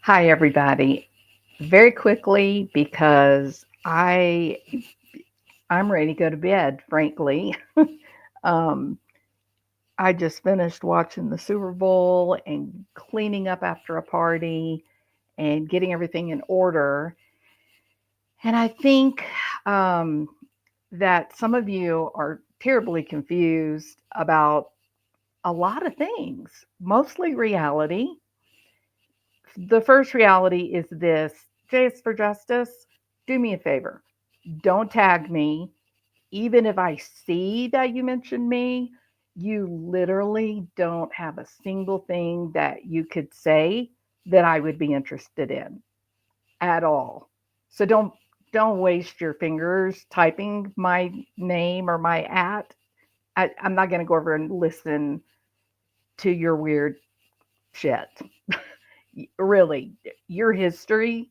Hi, everybody. Very quickly, because I'm ready to go to bed, frankly. um, I just finished watching the Super Bowl and cleaning up after a party and getting everything in order. And I think um, that some of you are terribly confused about a lot of things, mostly reality. The first reality is this: Jace for Justice, do me a favor. Don't tag me. Even if I see that you mentioned me, you literally don't have a single thing that you could say that I would be interested in at all. So don't waste your fingers typing my name or my at. I'm not going to go over and listen to your weird shit. Really, your history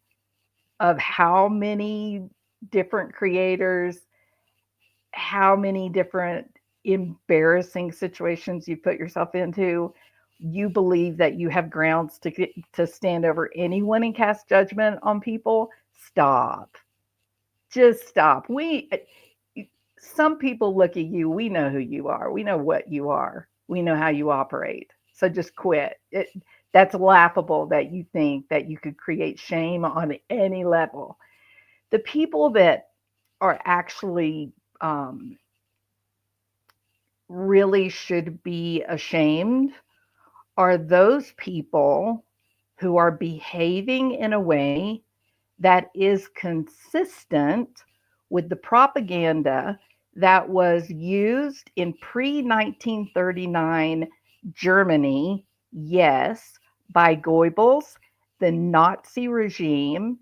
of how many different creators, how many different embarrassing situations you put yourself into, you believe that you have grounds to stand over anyone and cast judgment on people. Stop. Just stop. We Some people look at you, we know who you are. We know what you are. We know how you operate. So just quit. That's laughable that you think that you could create shame on any level. The people that are actually really should be ashamed are those people who are behaving in a way that is consistent with the propaganda that was used in pre 1939 Germany, yes, by Goebbels, the Nazi regime.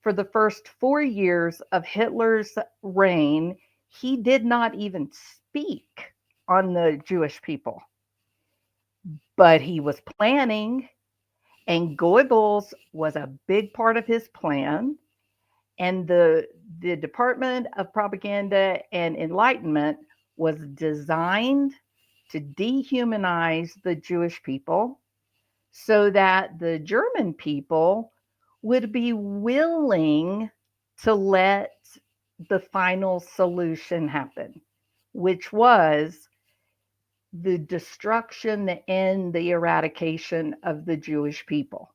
For the first 4 years of Hitler's reign, he did not even speak on the Jewish people, but he was planning, and Goebbels was a big part of his plan. And the Department of Propaganda and Enlightenment was designed to dehumanize the Jewish people so that the German people would be willing to let the final solution happen, which was the destruction and the eradication of the Jewish people.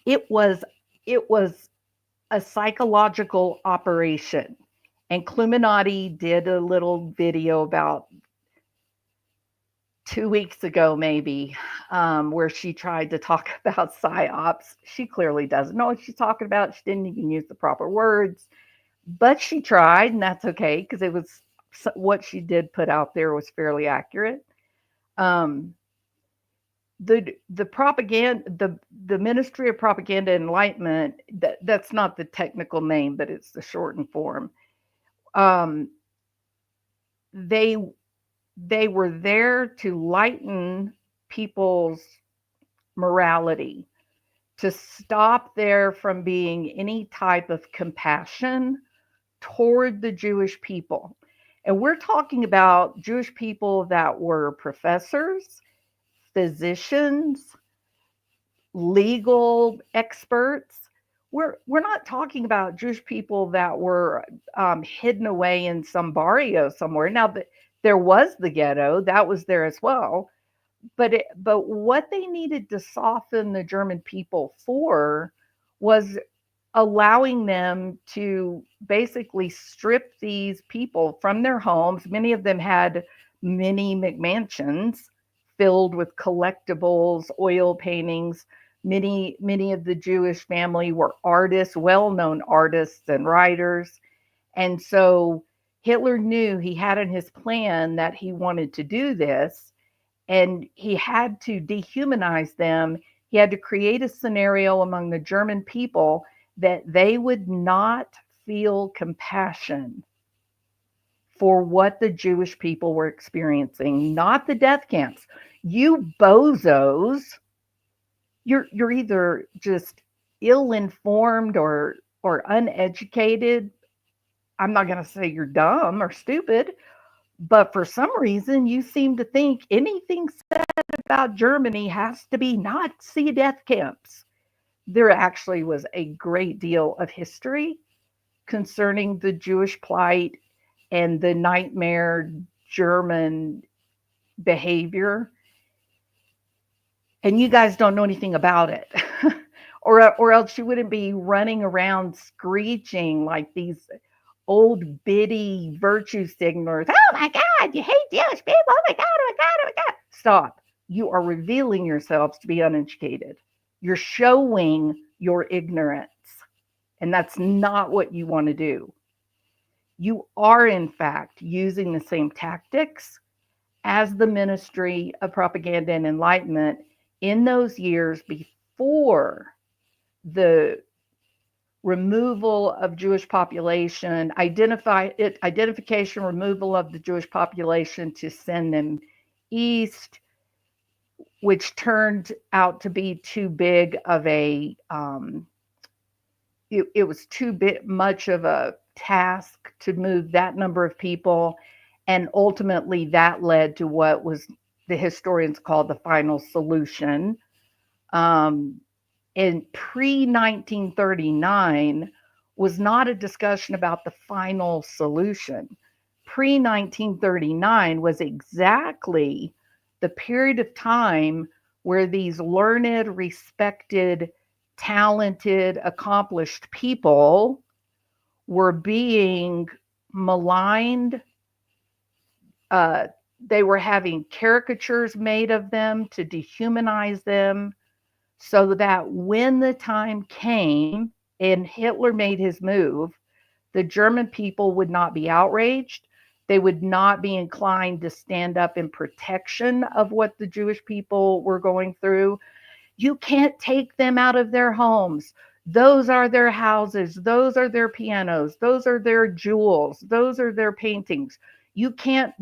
It was it was a psychological operation. And Cluminati did a little video about 2 weeks ago, maybe, where she tried to talk about psyops. She clearly doesn't know what she's talking about. She didn't even use the proper words, but she tried, and that's okay because it was what she did put out there was fairly accurate. Um, the propaganda the Ministry of Propaganda and Enlightenment, that's not the technical name, but it's the shortened form. um, they they were there to lighten people's morality, to stop there from being any type of compassion toward the Jewish people. And we're talking about Jewish people that were professors, physicians, legal experts. We're not talking about Jewish people that were hidden away in some barrio somewhere. Now, there was the ghetto that was there as well, but what they needed to soften the German people for was allowing them to basically strip these people from their homes. Many of them had mini McMansions filled with collectibles, oil paintings. Many of the Jewish family were artists, well-known artists and writers. And so Hitler knew he had in his plan that he wanted to do this, and he had to dehumanize them. He had to create a scenario among the German people that they would not feel compassion for what the Jewish people were experiencing, not the death camps. You bozos, you're either just ill-informed or uneducated. I'm not going to say you're dumb or stupid, but for some reason you seem to think anything said about Germany has to be Nazi death camps. there actually was a great deal of history concerning the Jewish plight and the nightmare German behavior, and you guys don't know anything about it. Or else you wouldn't be running around screeching like these old biddy virtue signalers. Oh my God, you hate Jewish people. Oh my God, oh my God, oh my God. Stop. You are revealing yourselves to be uneducated. You're showing your ignorance. And that's not what you want to do. You are, in fact, using the same tactics as the Ministry of Propaganda and Enlightenment in those years before the removal of Jewish population, identification, removal of the Jewish population to send them east, which turned out to be too big of a, it was too much of a task to move that number of people. And ultimately, that led to what was the historians call the final solution. Um, in pre-1939 was not a discussion about the final solution. Pre-1939 was exactly the period of time where these learned, respected, talented, accomplished people were being maligned. Uh, they were having caricatures made of them to dehumanize them, so that when the time came and Hitler made his move, the German people would not be outraged. They would not be inclined to stand up in protection of what the Jewish people were going through. You can't take them out of their homes. Those are their houses. Those are their pianos. Those are their jewels. Those are their paintings. You can't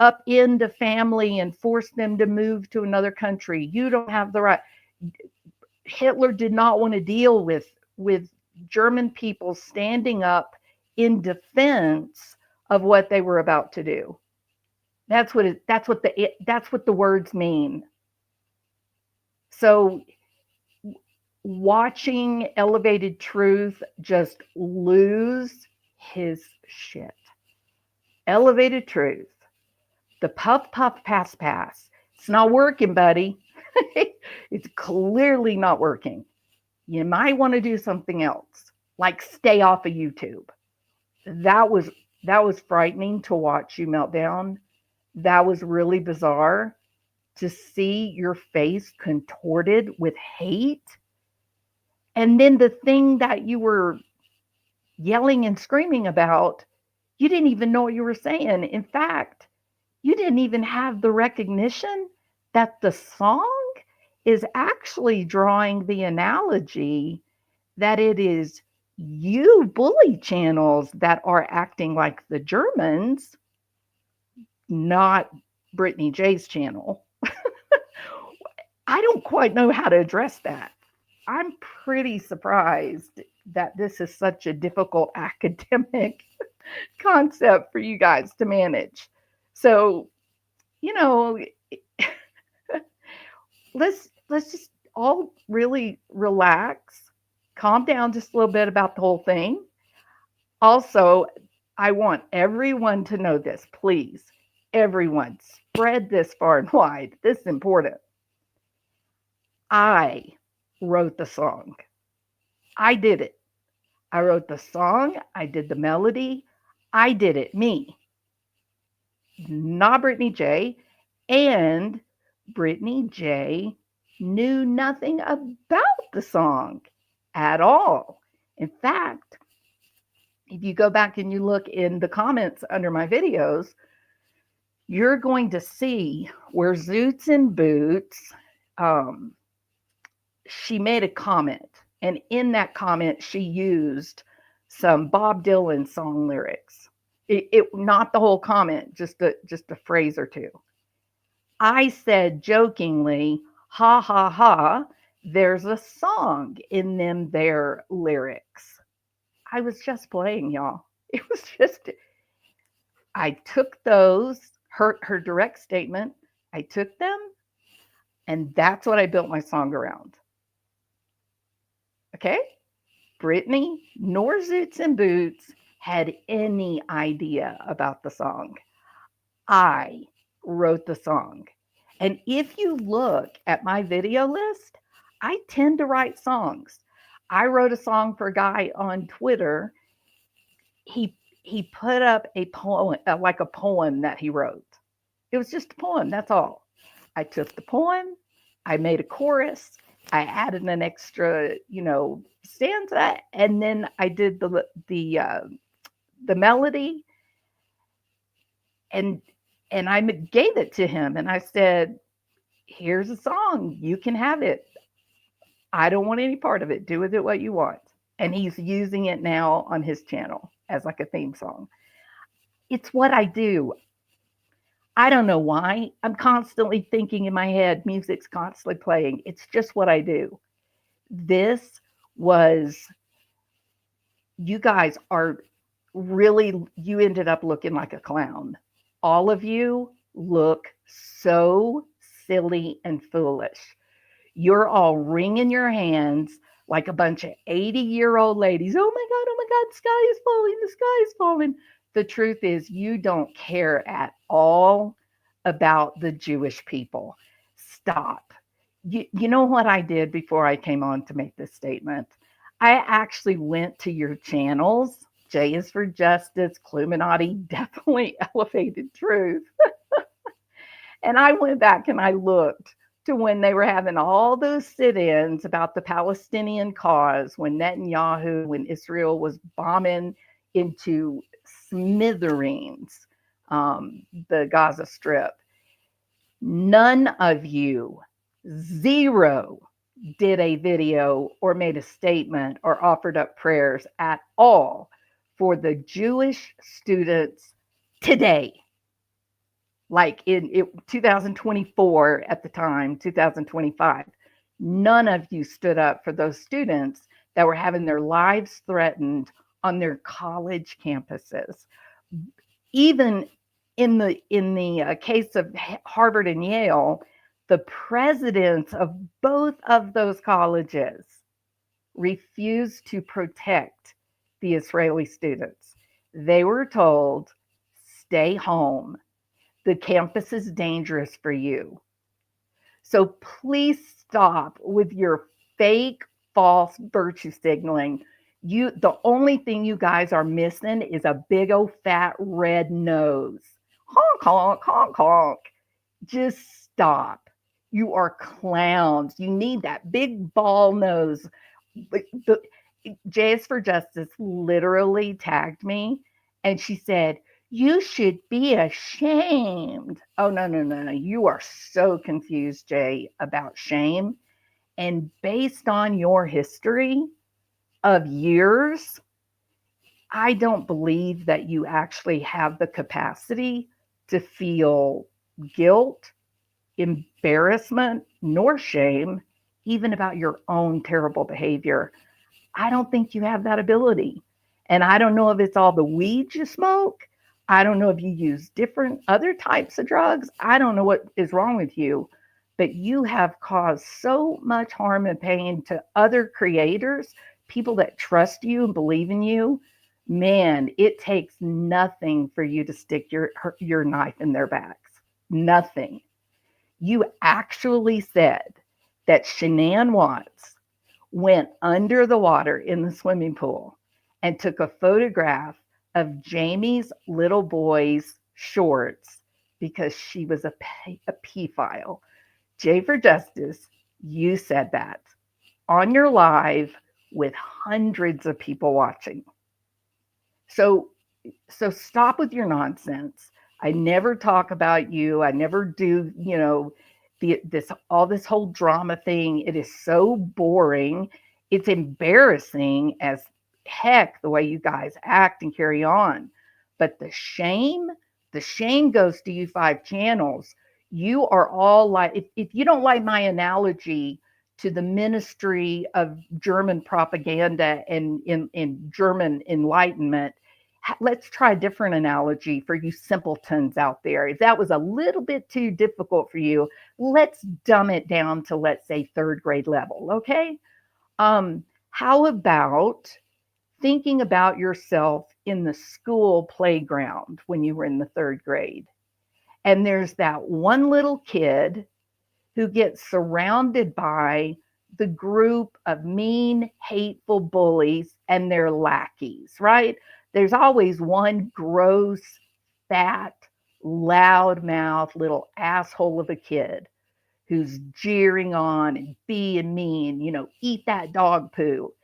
upend a family and force them to move to another country. You don't have the right. Hitler did not want to deal with German people standing up in defense of what they were about to do. That's what the words mean. So watching Elevated Truth just lose his shit. Elevated Truth, the puff puff pass pass. It's not working, buddy. It's clearly not working. You might want to do something else, like stay off of YouTube. That was that was frightening to watch you melt down. That was really bizarre to see your face contorted with hate. And then the thing that you were yelling and screaming about, you didn't even know what you were saying. In fact, you didn't even have the recognition that the song is actually drawing the analogy that it is you bully channels that are acting like the Germans, not Brittany J's channel. I don't quite know how to address that. I'm pretty surprised that this is such a difficult academic concept for you guys to manage. So, you know, let's just all really relax, calm down just a little bit about the whole thing. Also, I want everyone to know this, please. Everyone, spread this far and wide. This is important. I wrote the song. I did it. I wrote the song. I did the melody. I did it, me, not Brittany J. And Brittany J knew nothing about the song at all. In fact, if you go back and you look in the comments under my videos, you're going to see where Zoots and Boots, she made a comment. And in that comment, she used some Bob Dylan song lyrics. It not the whole comment, just a phrase or two. I said jokingly, ha ha ha, there's a song in them there lyrics. I was just playing, y'all. It was just, I took those, her direct statement, I took them, and that's what I built my song around. Okay? Brittany nor Zoots and Boots had any idea about the song. I wrote the song. And if you look at my video list, I tend to write songs. I wrote a song for a guy on Twitter. He put up a poem, like a poem that he wrote. It was just a poem, that's all. I took the poem, I made a chorus, I added an extra, stanza, and then I did the melody, and I gave it to him, and I said, "Here's a song, you can have it. I don't want any part of it. Do with it what you want." And he's using it now on his channel as like a theme song. It's what I do. I don't know why. I'm constantly thinking in my head, music's constantly playing. It's just what I do. This was, you guys are really, you ended up looking like a clown. All of you look so silly and foolish. You're all wringing your hands like a bunch of 80-year-old ladies. Oh my God, the sky is falling, the sky is falling. The truth is, you don't care at all about the Jewish people. Stop. You know what I did before I came on to make this statement? I actually went to your channels. J is for Justice, Cluminati, definitely elevated truth. And I went back and I looked to when they were having all those sit-ins about the Palestinian cause, when Netanyahu, when Israel was bombing into smithereens the Gaza Strip. None of you, zero, did a video or made a statement or offered up prayers at all for the Jewish students today. Like in 2024 at the time, 2025, none of you stood up for those students that were having their lives threatened on their college campuses. Even in the case of Harvard and Yale, the presidents of both of those colleges refused to protect the Israeli students. They were told, stay home. The campus is dangerous for you. So please stop with your fake, false virtue signaling. The only thing you guys are missing is a big old fat red nose. Honk, honk, honk, honk. Just stop. You are clowns. You need that big ball nose. J is for Justice literally tagged me, and she said, "You should be ashamed." Oh, no, no, no, no. You are so confused, Jay, about shame. And based on your history of years, I don't believe that you actually have the capacity to feel guilt, embarrassment, nor shame, even about your own terrible behavior. I don't think you have that ability. And I don't know if it's all the weed you smoke. I don't know if you use different other types of drugs. I don't know what is wrong with you, but you have caused so much harm and pain to other creators, people that trust you and believe in you. Man, it takes nothing for you to stick your knife in their backs. Nothing. You actually said that Shanann Watts went under the water in the swimming pool and took a photograph of Jamie's little boy's shorts because she was a pedophile. J for Justice, you said that on your live with hundreds of people watching. So stop with your nonsense. I never talk about you. I never do, this whole drama thing. It is so boring. It's embarrassing as heck the way you guys act and carry on. But the shame goes to you 5 channels. You are all like, if you don't like my analogy to the ministry of German propaganda and in German enlightenment, let's try a different analogy for you simpletons out there. If that was a little bit too difficult for you, let's dumb it down to, let's say, 3rd grade level, okay? How about thinking about yourself in the school playground when you were in the third grade? And there's that one little kid who gets surrounded by the group of mean, hateful bullies and their lackeys, right? There's always one gross, fat, loudmouth little asshole of a kid who's jeering on and being mean, eat that dog poo.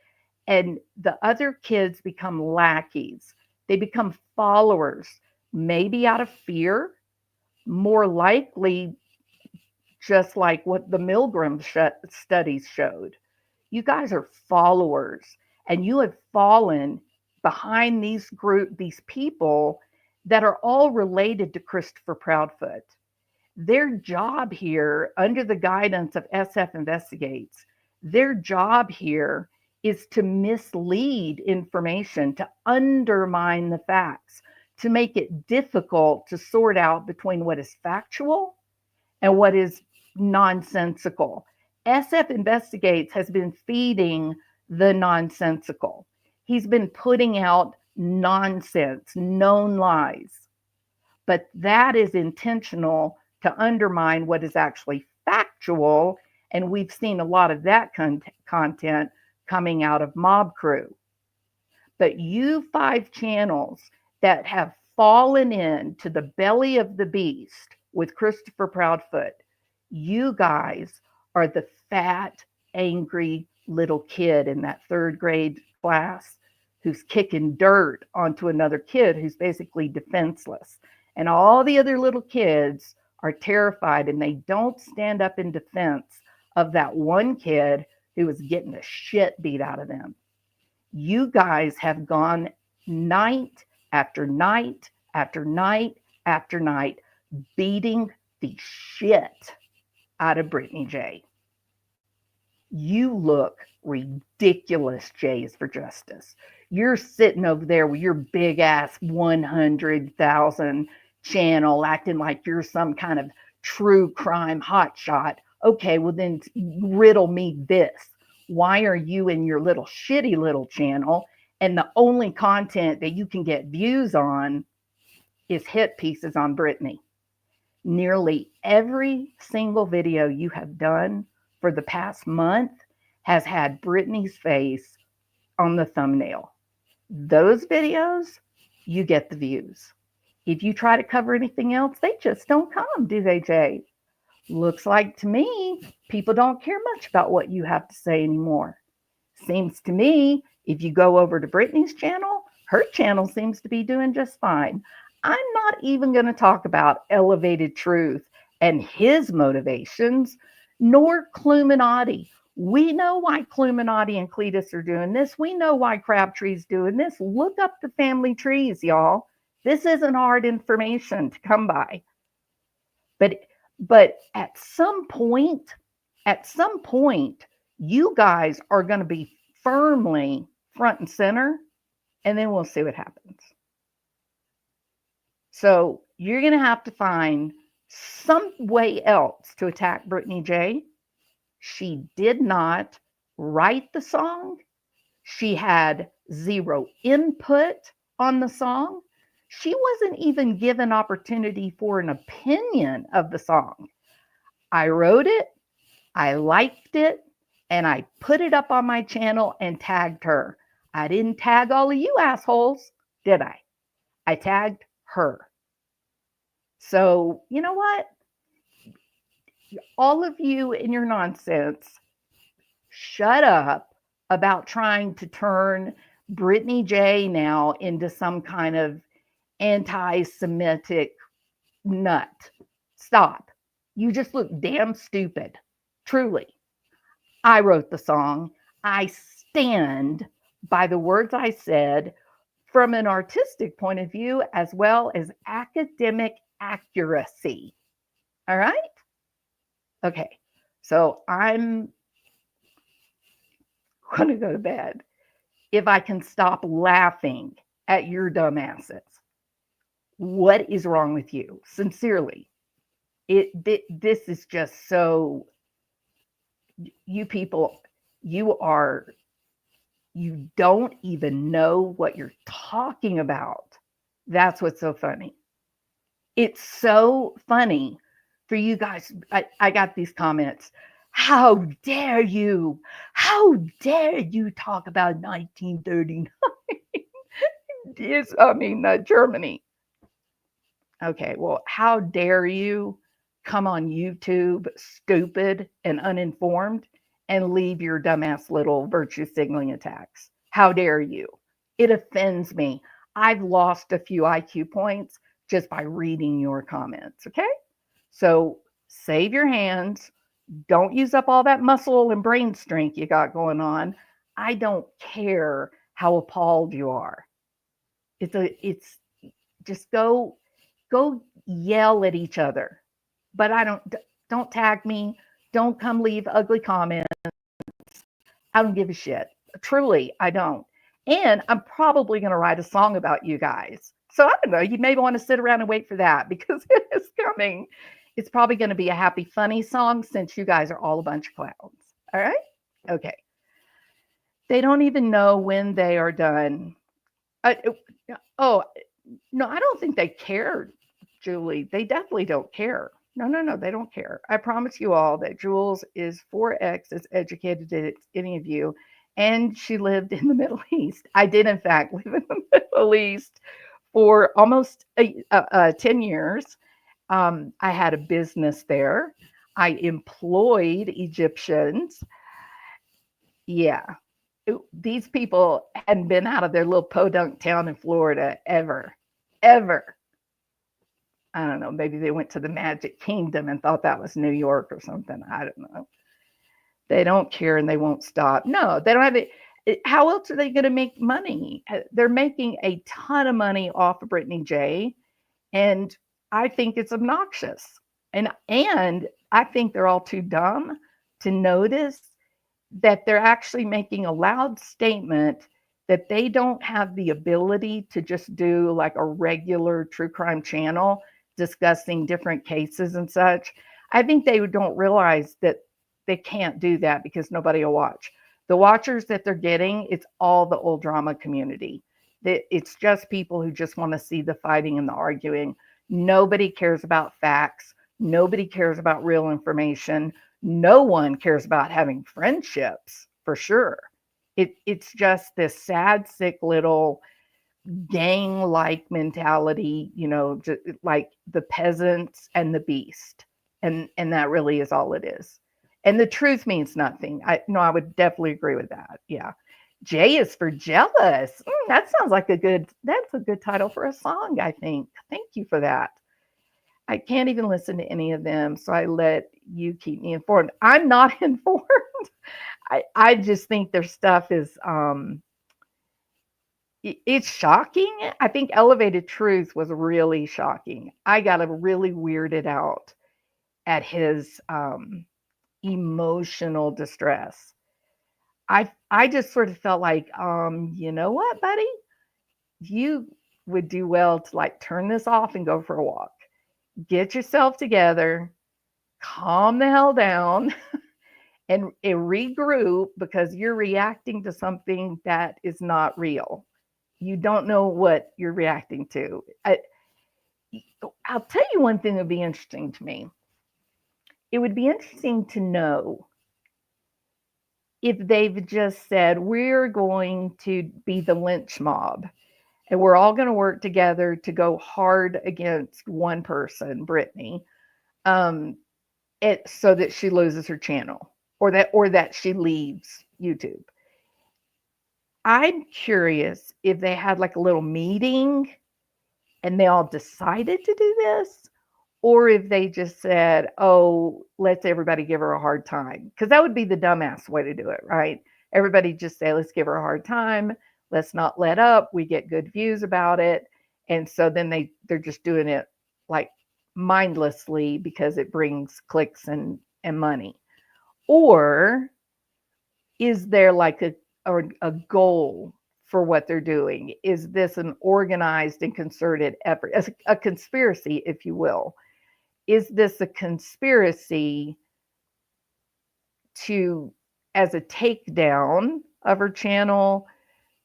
And the other kids become lackeys. They become followers, maybe out of fear, more likely just like what the Milgram studies showed. You guys are followers, and you have fallen behind these people that are all related to Christopher Proudfoot. Their job here, under the guidance of SF Investigates, their job here is to mislead information, to undermine the facts, to make it difficult to sort out between what is factual and what is nonsensical. SF Investigates has been feeding the nonsensical. He's been putting out nonsense, known lies. But that is intentional to undermine what is actually factual. And we've seen a lot of that content coming out of Mob Crew. But you 5 channels that have fallen into the belly of the beast with Christopher Proudfoot, you guys are the fat, angry little kid in that third grade class who's kicking dirt onto another kid who's basically defenseless. And all the other little kids are terrified and they don't stand up in defense of that one kid who was getting the shit beat out of them. You guys have gone night after night after night after night beating the shit out of Brittany J. You look ridiculous, Jays for Justice. You're sitting over there with your big ass 100,000 channel acting like you're some kind of true crime hotshot. Okay, well then riddle me this. Why are you in your little shitty little channel and the only content that you can get views on is hit pieces on Brittany? Nearly every single video you have done for the past month has had Brittany's face on the thumbnail. Those videos, you get the views. If you try to cover anything else, they just don't come, do they, Jay? Looks like to me, people don't care much about what you have to say anymore. Seems to me, if you go over to Brittany's channel, her channel seems to be doing just fine. I'm not even going to talk about Elevated Truth and his motivations, nor Cluminati. We know why Cluminati and Cletus are doing this. We know why Crabtree's doing this. Look up the family trees, y'all. This isn't hard information to come by. But at some point, you guys are going to be firmly front and center, and then we'll see what happens. So you're going to have to find some way else to attack Brittany J. She did not write the song. She had zero input on the song. She wasn't even given opportunity for an opinion of the song. I wrote it, I liked it, and I put it up on my channel and tagged her. I didn't tag all of you assholes, did I? I tagged her. So, you know what? All of you in your nonsense, shut up about trying to turn Brittany J now into some kind of anti-Semitic nut. Stop. You just look damn stupid. Truly. I wrote the song. I stand by the words I said from an artistic point of view as well as academic accuracy. All right? Okay. So I'm going to go to bed if I can stop laughing at your dumbasses. What is wrong with you? Sincerely. This is just so, you people, you are You don't even know what you're talking about. That's what's so funny. It's so funny for you guys. I got these comments. How dare you? How dare you talk about 1939? Yes, I mean, Germany. Okay, well, how dare you come on YouTube, stupid and uninformed, and leave your dumbass little virtue signaling attacks? How dare you? It offends me. I've lost a few IQ points just by reading your comments, okay? So save your hands. Don't use up all that muscle and brain strength you got going on. I don't care how appalled you are. It's just go yell at each other. But don't tag me. Don't come leave ugly comments. I don't give a shit. Truly, I don't. And I'm probably going to write a song about you guys. So I don't know. You maybe want to sit around and wait for that because it is coming. It's probably going to be a happy, funny song since you guys are all a bunch of clowns. All right? Okay. They don't even know when they are done. Uh, oh, no, I don't think they care, Julie. They definitely don't care. No, no, no, they don't care. I promise you all that Jules is 4x as educated as any of you, and she lived in the Middle East. I did, in fact, live in the Middle East for almost 10 years. I had a business there. I employed Egyptians. Yeah, these people hadn't been out of their little podunk town in Florida ever, ever. I don't know. Maybe they went to the Magic Kingdom and thought that was New York or something. I don't know. They don't care and they won't stop. No, they don't have it. How else are they going to make money? They're making a ton of money off of Brittany J, and I think it's obnoxious. And I think they're all too dumb to notice that they're actually making a loud statement that they don't have the ability to just do like a regular true crime channel discussing different cases and such. I think they don't realize that they can't do that because nobody will watch. The watchers that they're getting, it's all the old drama community. It's just people who just want to see the fighting and the arguing. Nobody cares about facts. Nobody cares about real information. No one cares about having friendships for sure. It's just this sad, sick little gang like mentality, just like the peasants and the beast. And that really is all it is. And the truth means nothing. I would definitely agree with that. Yeah. J is for jealous. That sounds like that's a good title for a song, I think. Thank you for that. I can't even listen to any of them, so I let you keep me informed. I'm not informed. I just think their stuff is it's shocking. I think Elevated Truth was really shocking. I got really weirded out at his emotional distress. I just sort of felt like, you know what, buddy? You would do well to like turn this off and go for a walk. Get yourself together, calm the hell down, and regroup because you're reacting to something that is not real. You don't know what you're reacting to. I'll tell you one thing that would be interesting to me. It would be interesting to know if they've just said, we're going to be the lynch mob and we're all going to work together to go hard against one person, Brittany, so that she loses her channel or that she leaves YouTube. I'm curious if they had like a little meeting and they all decided to do this, or if they just said, oh, let's everybody give her a hard time. Because that would be the dumbass way to do it, right? Everybody just say, let's give her a hard time. Let's not let up. We get good views about it. And so then they're just doing it like mindlessly because it brings clicks and money. Or is there like a goal for what they're doing? Is this an organized and concerted effort, a conspiracy, if you will? Is this a conspiracy as a takedown of her channel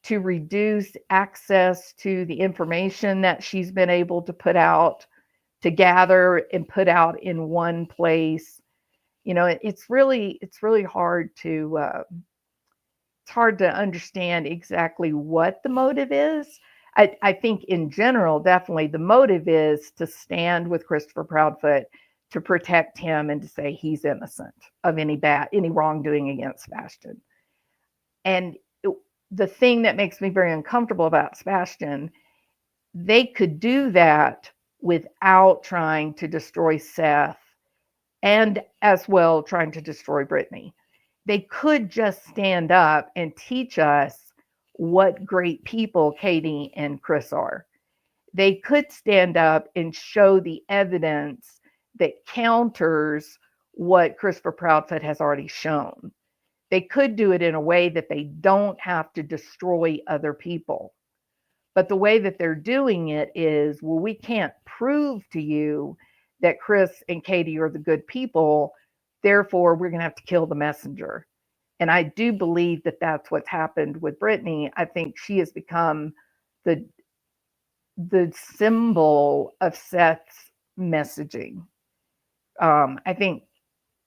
to reduce access to the information that she's been able to put out, to gather and put out in one place. You know, it's really hard to it's hard to understand exactly what the motive is. I think in general, definitely the motive is to stand with Christopher Proudfoot, to protect him and to say he's innocent of any wrongdoing against Sebastian. And the thing that makes me very uncomfortable about Sebastian, they could do that without trying to destroy Seth and as well trying to destroy Brittany. They could just stand up and teach us what great people Katie and Chris are. They could stand up and show the evidence that counters what Christopher Proudfoot has already shown. They could do it in a way that they don't have to destroy other people. But the way that they're doing it is, well, we can't prove to you that Chris and Katie are the good people. Therefore, we're going to have to kill the messenger. And I do believe that that's what's happened with Brittany. I think she has become the symbol of Seth's messaging. I think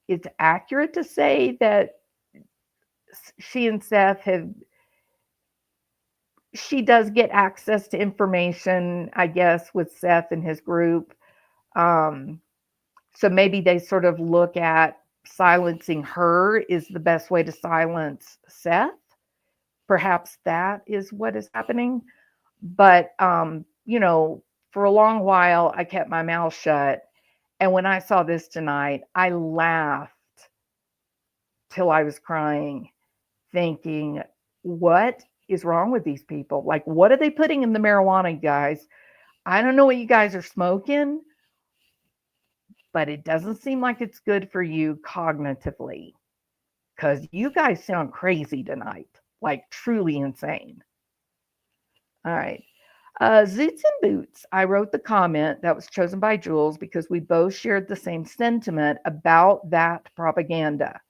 it's accurate to say that she and Seth have, she does get access to information, I guess, with Seth and his group. So maybe they sort of look at silencing her is the best way to silence Seth. Perhaps that is what is happening. But, you know, for a long while, I kept my mouth shut. And when I saw this tonight, I laughed till I was crying, thinking, what is wrong with these people? Like, what are they putting in the marijuana, guys? I don't know what you guys are smoking, but it doesn't seem like it's good for you cognitively, because you guys sound crazy tonight, like truly insane. All right. Zoots and Boots. I wrote the comment that was chosen by Jules because we both shared the same sentiment about that propaganda.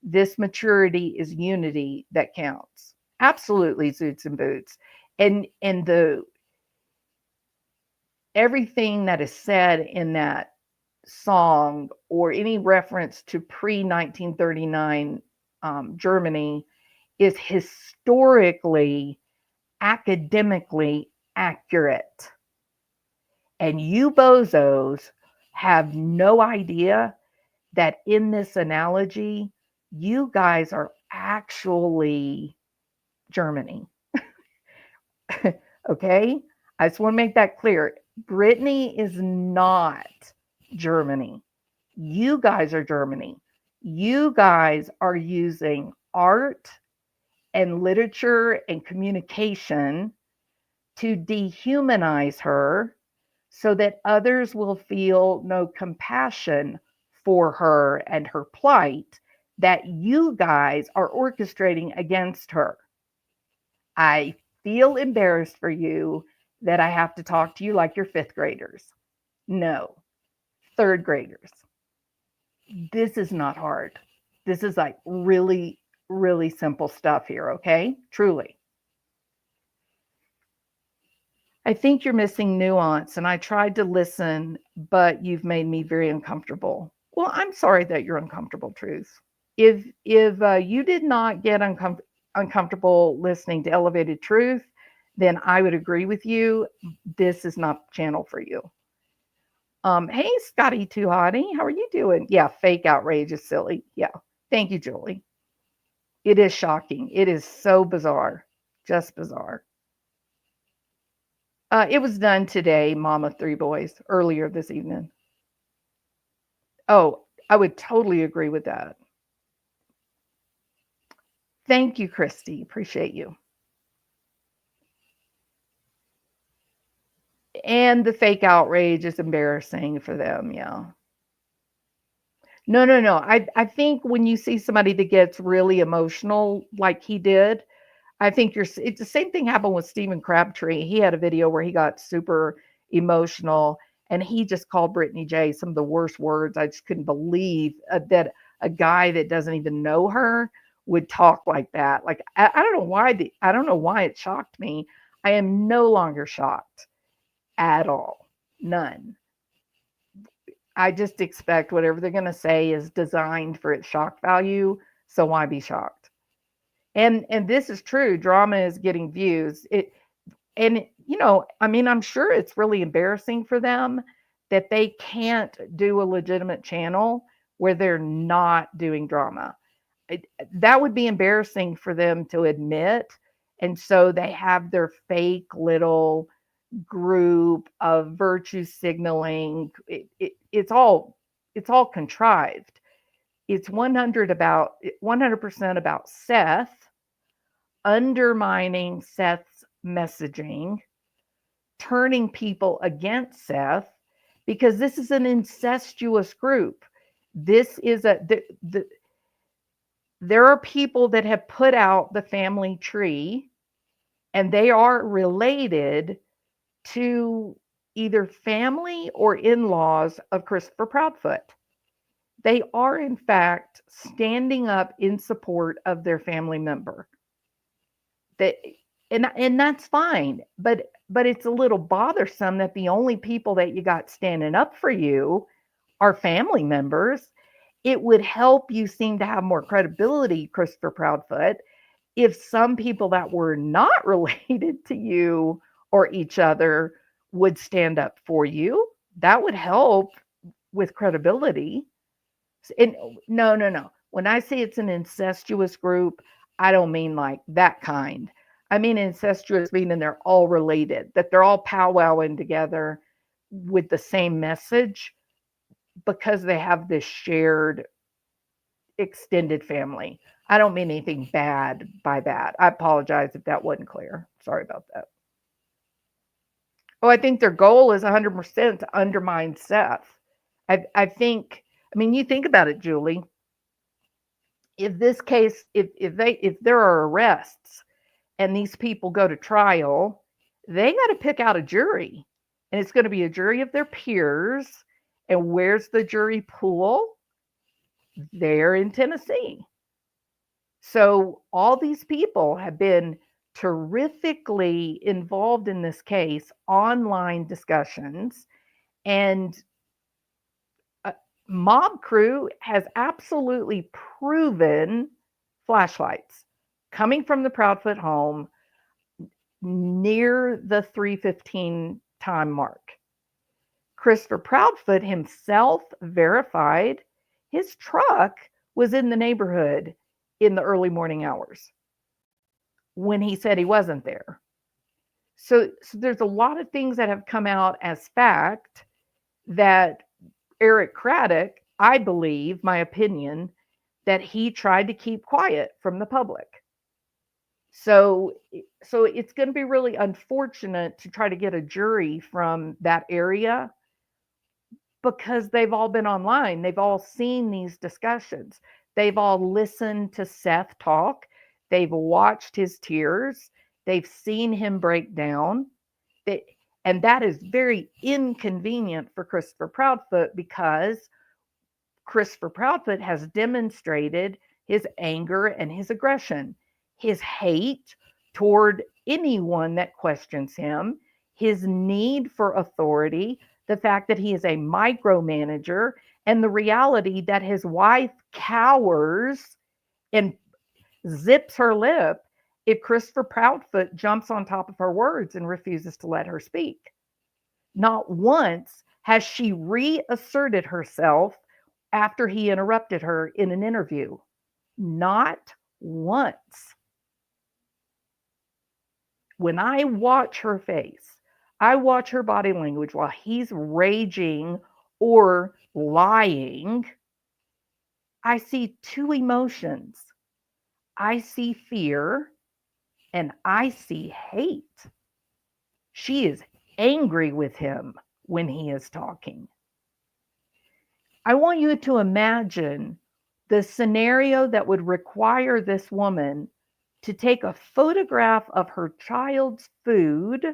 This maturity is unity that counts. Absolutely, Zoots and Boots. And the everything that is said in that song or any reference to pre-1939 Germany is historically, academically accurate. And you bozos have no idea that in this analogy, you guys are actually Germany. Okay? I just want to make that clear. Brittany is not Germany. You guys are Germany. You guys are using art and literature and communication to dehumanize her so that others will feel no compassion for her and her plight that you guys are orchestrating against her. I feel embarrassed for you that I have to talk to you like you're fifth graders. No, third graders. This is not hard. This is like really, really simple stuff here, okay? Truly. I think you're missing nuance, and I tried to listen, but you've made me very uncomfortable. Well, I'm sorry that you're uncomfortable, Truth. If you did not get uncomfortable listening to Elevated Truth, then I would agree with you. This is not the channel for you. Hey, Scotty Too Hottie, how are you doing? Yeah, fake outrage is silly. Yeah, thank you, Julie. It is shocking. It is so bizarre, just bizarre. It was done today, Mama Three Boys, earlier this evening. Oh, I would totally agree with that. Thank you, Christy. Appreciate you. And the fake outrage is embarrassing for them. Yeah. No, no, no. I think when you see somebody that gets really emotional like he did, I think it's the same thing happened with Stephen Crabtree. He had a video where he got super emotional and he just called Brittany J some of the worst words. I just couldn't believe that a guy that doesn't even know her would talk like that. Like I don't know why I don't know why it shocked me. I am no longer shocked at all. None. I just expect whatever they're going to say is designed for its shock value. So why be shocked? And this is true. Drama is getting views. And I mean, I'm sure it's really embarrassing for them that they can't do a legitimate channel where they're not doing drama. That would be embarrassing for them to admit. And so they have their fake little group of virtue signaling. It's all contrived. It's 100% about Seth, undermining Seth's messaging, turning people against Seth, because this is an incestuous group. This is there are people that have put out the family tree, and they are related to either family or in-laws of Christopher Proudfoot. They are, in fact, standing up in support of their family member. That and that's fine, but it's a little bothersome that the only people that you got standing up for you are family members. It would help you seem to have more credibility, Christopher Proudfoot, if some people that were not related to you or each other would stand up for you. That would help with credibility. And no. When I say it's an incestuous group, I don't mean like that kind. I mean incestuous meaning they're all related, that they're all powwowing together with the same message because they have this shared extended family. I don't mean anything bad by that. I apologize if that wasn't clear. Sorry about that. Oh, I think their goal is 100% to undermine Seth. I think, I mean, you think about it, Julie. If this case, if there are arrests and these people go to trial, they got to pick out a jury, and it's going to be a jury of their peers. And where's the jury pool? There in Tennessee. So all these people have been terrifically involved in this case, online discussions, and Mob Crew has absolutely proven flashlights coming from the Proudfoot home near the 3:15 time mark. Christopher Proudfoot himself verified his truck was in the neighborhood in the early morning hours when he said he wasn't there. So there's a lot of things that have come out as fact that Eric Craddock, I believe, my opinion, that he tried to keep quiet from the public. So it's going to be really unfortunate to try to get a jury from that area because they've all been online. They've all seen these discussions. They've all listened to Seth talk. They've watched his tears. They've seen him break down. And that is very inconvenient for Christopher Proudfoot because Christopher Proudfoot has demonstrated his anger and his aggression, his hate toward anyone that questions him, his need for authority, the fact that he is a micromanager, and the reality that his wife cowers and zips her lip if Christopher Proudfoot jumps on top of her words and refuses to let her speak. Not once has she reasserted herself after he interrupted her in an interview. Not once. When I watch her face, I watch her body language while he's raging or lying. I see two emotions. I see fear and I see hate. She is angry with him when he is talking. I want you to imagine the scenario that would require this woman to take a photograph of her child's food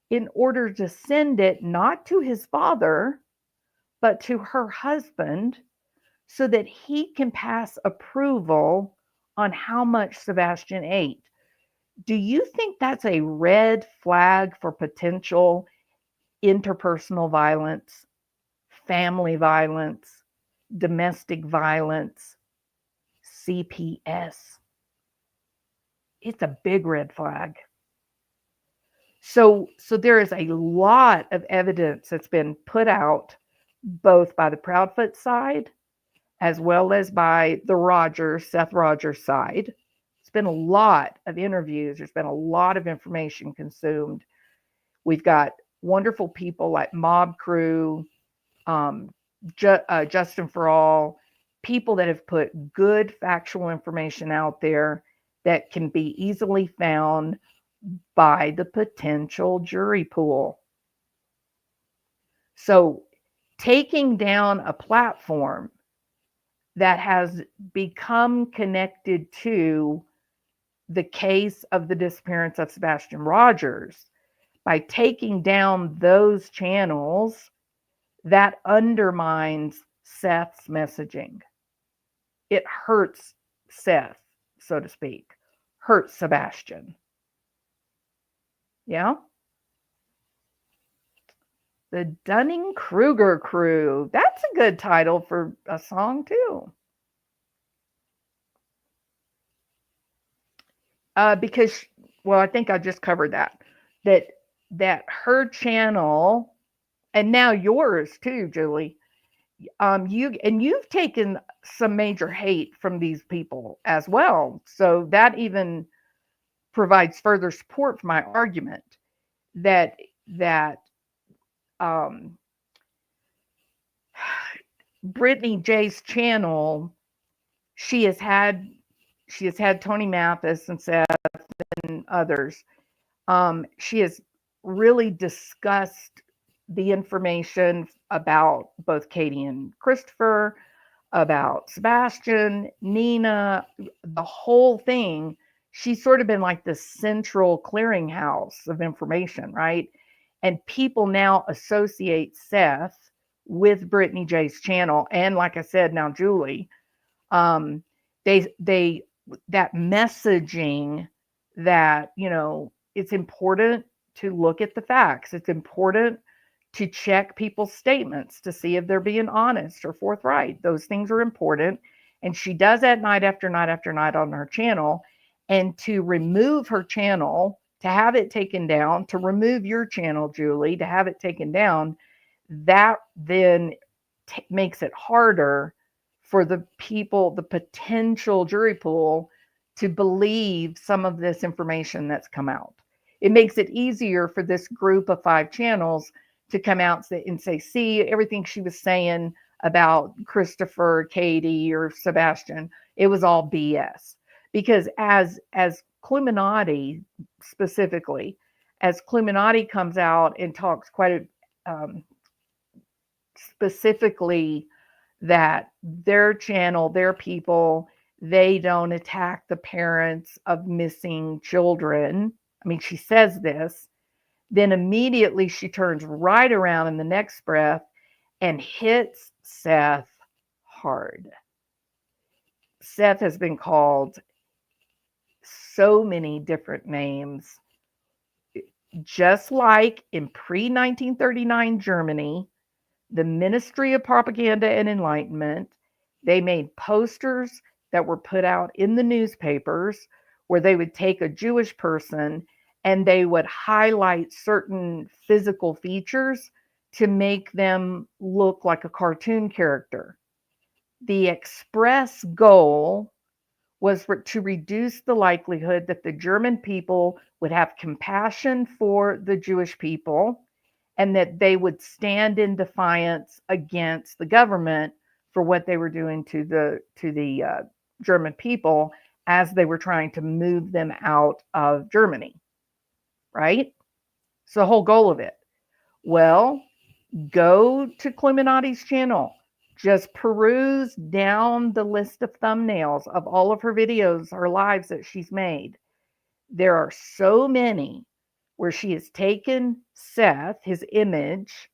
in order to send it not to his father, but to her husband so that he can pass approval on how much Sebastian ate. Do you think that's a red flag for potential interpersonal violence, family violence, domestic violence, CPS? It's a big red flag. So there is a lot of evidence that's been put out both by the Proudfoot side as well as by the Seth Rogers side. It's been a lot of interviews. There's been a lot of information consumed. We've got wonderful people like Mob Crew, Justin for All, people that have put good factual information out there that can be easily found by the potential jury pool. So taking down a platform that has become connected to the case of the disappearance of Sebastian Rogers, by taking down those channels, that undermines Seth's messaging. It hurts Seth, so to speak, hurts Sebastian. Yeah? The Dunning-Kruger Crew. That's a good title for a song, too. Because, well, I think I just covered that. That her channel, and now yours too, Julie. You've taken some major hate from these people as well. So that even provides further support for my argument that Brittany J's channel, she has had Tony Mathis and Seth and others. She has really discussed the information about both Katie and Christopher, about Sebastian, Nina, the whole thing. She's sort of been like the central clearinghouse of information, right? And people now associate Seth with Brittany J's channel, and like I said, now Julie. They that messaging that, it's important to look at the facts. It's important to check people's statements to see if they're being honest or forthright. Those things are important. And she does that night after night after night on her channel. And to remove her channel, to have it taken down, to remove your channel, Julie, to have it taken down, that then makes it harder for the people, the potential jury pool, to believe some of this information that's come out. It makes it easier for this group of 5 channels to come out and say, see, everything she was saying about Christopher, Katie, or Sebastian, it was all BS. Because as Cluminati specifically, as Cluminati comes out and talks quite specifically that their channel, their people, they don't attack the parents of missing children. I mean, she says this. Then immediately she turns right around in the next breath and hits Seth hard. Seth has been called so many different names. Just like in pre-1939 Germany, the Ministry of Propaganda and Enlightenment, they made posters that were put out in the newspapers where they would take a Jewish person and they would highlight certain physical features to make them look like a cartoon character. The express goal was to reduce the likelihood that the German people would have compassion for the Jewish people and that they would stand in defiance against the government for what they were doing to the German people as they were trying to move them out of Germany, right? So the whole goal of it. Well, go to Cluminati's channel. Just peruse down the list of thumbnails of all of her videos or lives that she's made. There are so many where she has taken Seth, his image,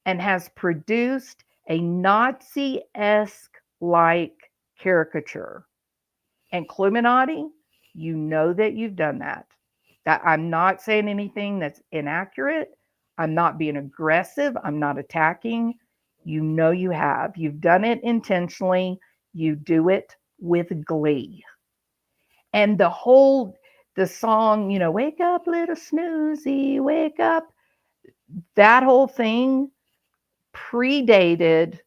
and has produced a Nazi-esque like caricature. and Illuminati, you know that you've done that. That I'm not saying anything that's inaccurate. I'm not being aggressive. I'm not attacking. You know you have. You've done it intentionally. You do it with glee. And the song, wake up, little snoozy, wake up, that whole thing predated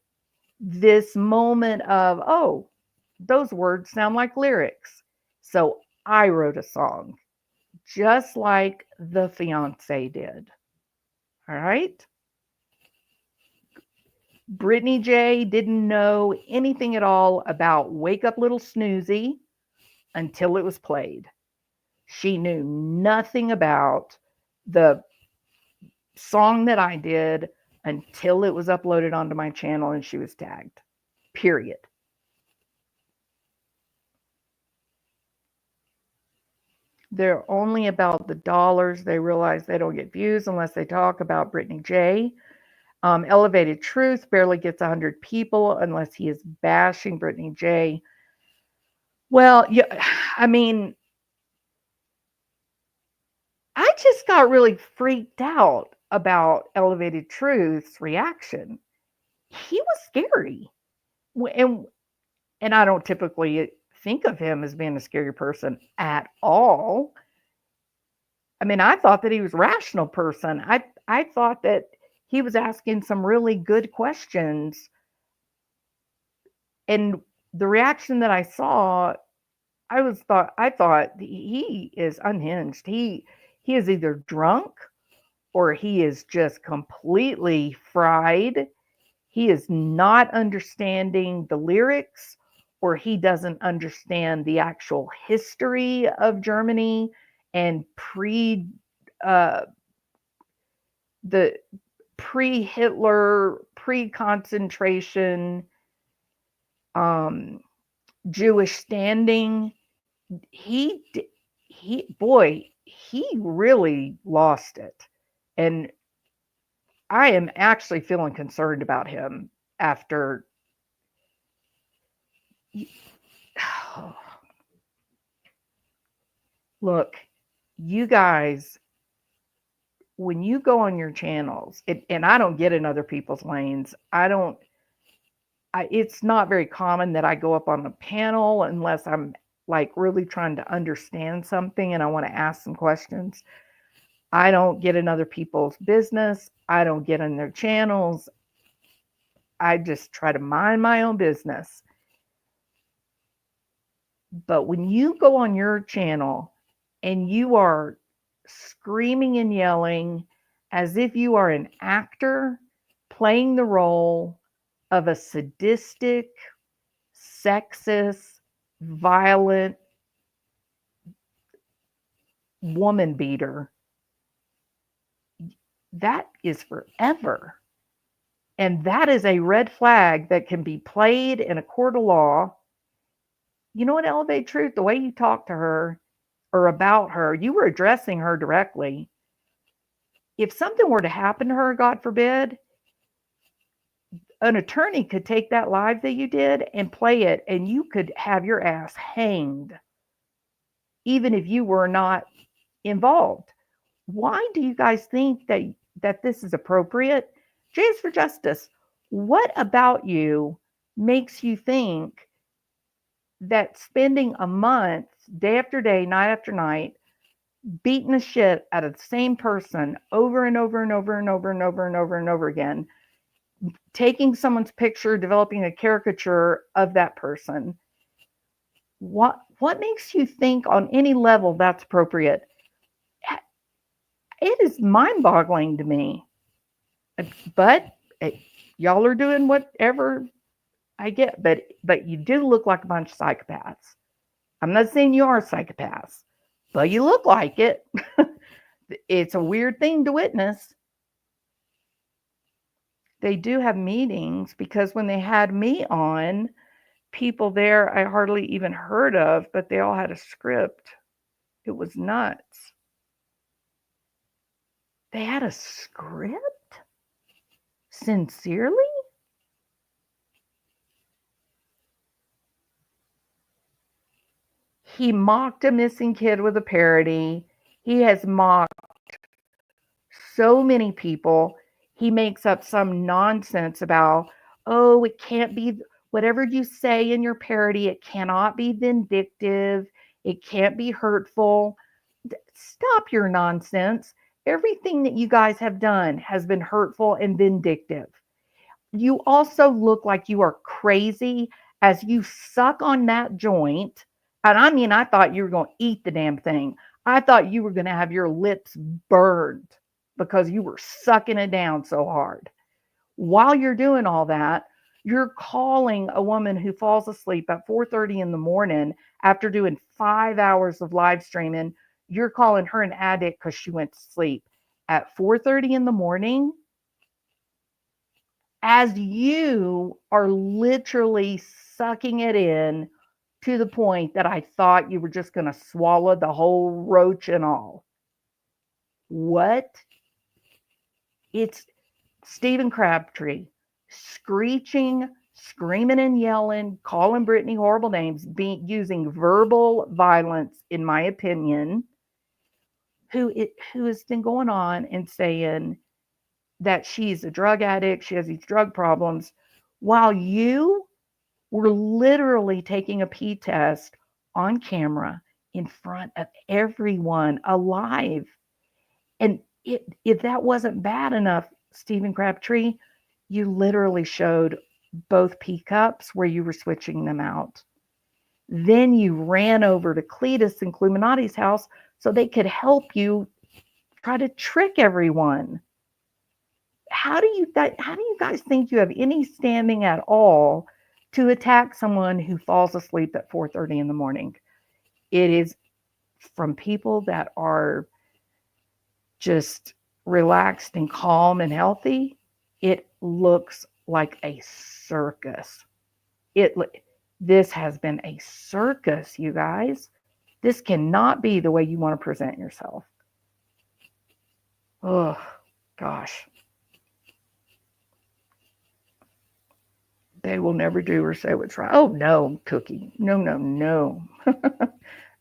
this moment of, oh, those words sound like lyrics. So I wrote a song just like the fiance did. All right. Brittany J didn't know anything at all about Wake Up Little Snoozy until it was played. She knew nothing about the song that I did until it was uploaded onto my channel and she was tagged. Period. They're only about the dollars. They realize they don't get views unless they talk about Brittany J. Elevated Truth barely gets 100 people unless he is bashing Brittany J. Well, yeah, I mean, I just got really freaked out about Elevated Truth's reaction. He was scary. And and I don't typically think of him as being a scary person at all. I mean, I thought that he was a rational person. I thought that he was asking some really good questions. And the reaction that I saw, I thought he is unhinged. He is either drunk or he is just completely fried. He is not understanding the lyrics, or he doesn't understand the actual history of Germany and uh, the pre-Hitler, pre-concentration um, Jewish standing. He he really lost it, and I am actually feeling concerned about him after. Look, you guys, when you go on your channels, and I don't get in other people's lanes. It's not very common that I go up on a panel unless I'm like really trying to understand something and I want to ask some questions. I don't get in other people's business. I don't get in their channels. I just try to mind my own business. But when you go on your channel and you are screaming and yelling as if you are an actor playing the role of a sadistic, sexist, violent woman beater, that is forever. And that is a red flag that can be played in a court of law. You know what, Elevate Truth, the way you talk to her or about her, you were addressing her directly. If something were to happen to her, God forbid, an attorney could take that live that you did and play it, and you could have your ass hanged, even if you were not involved. Why do you guys think that this is appropriate? Jays for Justice, what about you makes you think that spending a month, day after day, night after night, beating the shit out of the same person over and over and over and over and over and over and over again, taking someone's picture, developing a caricature of that person, what makes you think on any level that's appropriate? It is mind-boggling to me. But y'all are doing whatever I get, but you do look like a bunch of psychopaths. I'm not saying you are psychopaths, but you look like it. It's a weird thing to witness. They do have meetings because when they had me on, people there I hardly even heard of, but they all had a script. It was nuts. They had a script? Sincerely? He mocked a missing kid with a parody. He has mocked so many people. He makes up some nonsense about, oh, it can't be whatever you say in your parody, it cannot be vindictive, it can't be hurtful. Stop your nonsense. Everything that you guys have done has been hurtful and vindictive. You also look like you are crazy as you suck on that joint. And I mean, I thought you were going to eat the damn thing. I thought you were going to have your lips burned because you were sucking it down so hard. While you're doing all that, you're calling a woman who falls asleep at 4:30 in the morning after doing 5 hours of live streaming. You're calling her an addict because she went to sleep at 4:30 in the morning, as you are literally sucking it in to the point that I thought you were just going to swallow the whole roach and all. What? It's Stephen Crabtree screeching, screaming and yelling, calling Brittany horrible names, using verbal violence, in my opinion, who has been going on and saying that she's a drug addict, she has these drug problems, while you were literally taking a pee test on camera in front of everyone alive. And if that wasn't bad enough, Stephen Crabtree, you literally showed both pee cups where you were switching them out. Then you ran over to Cletus and Cluminati's house so they could help you try to trick everyone. How do you guys think you have any standing at all to attack someone who falls asleep at 4:30 in the morning? It is from people that are just relaxed and calm and healthy. It looks like a circus. This has been a circus, you guys. This cannot be the way you want to present yourself. Oh, gosh. They will never do or say what's right. Oh, no, Cookie. No, no, no.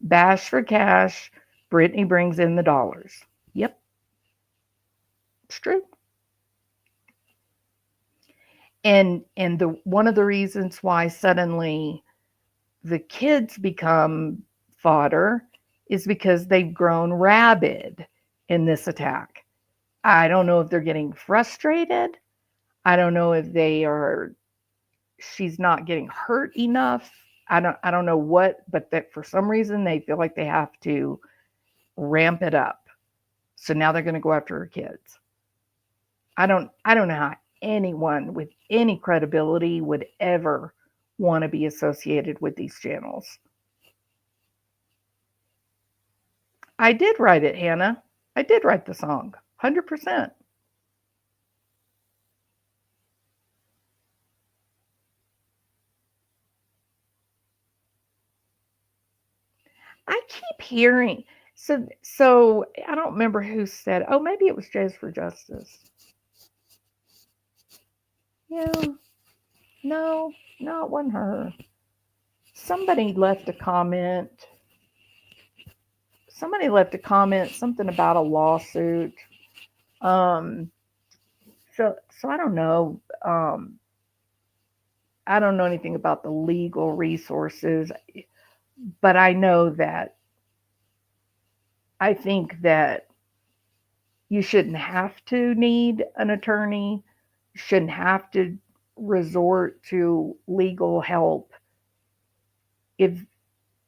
Bash for cash. Brittany brings in the dollars. Yep. It's true. And the one of the reasons why suddenly the kids become fodder is because they've grown rabid in this attack. I don't know if they're getting frustrated. I don't know if she's not getting hurt enough. I don't know what, but that for some reason they feel like they have to ramp it up. So now they're going to go after her kids. I don't know how anyone with any credibility would ever want to be associated with these channels. I did write it, Hannah. I did write the song. 100%. I keep hearing, so I don't remember who said, oh, maybe it was Jays for Justice. Yeah. No, it wasn't her. Somebody left a comment. Something about a lawsuit. So I don't know. I don't know anything about the legal resources, but I know that I think that you shouldn't have to need an attorney, you shouldn't have to resort to legal help. If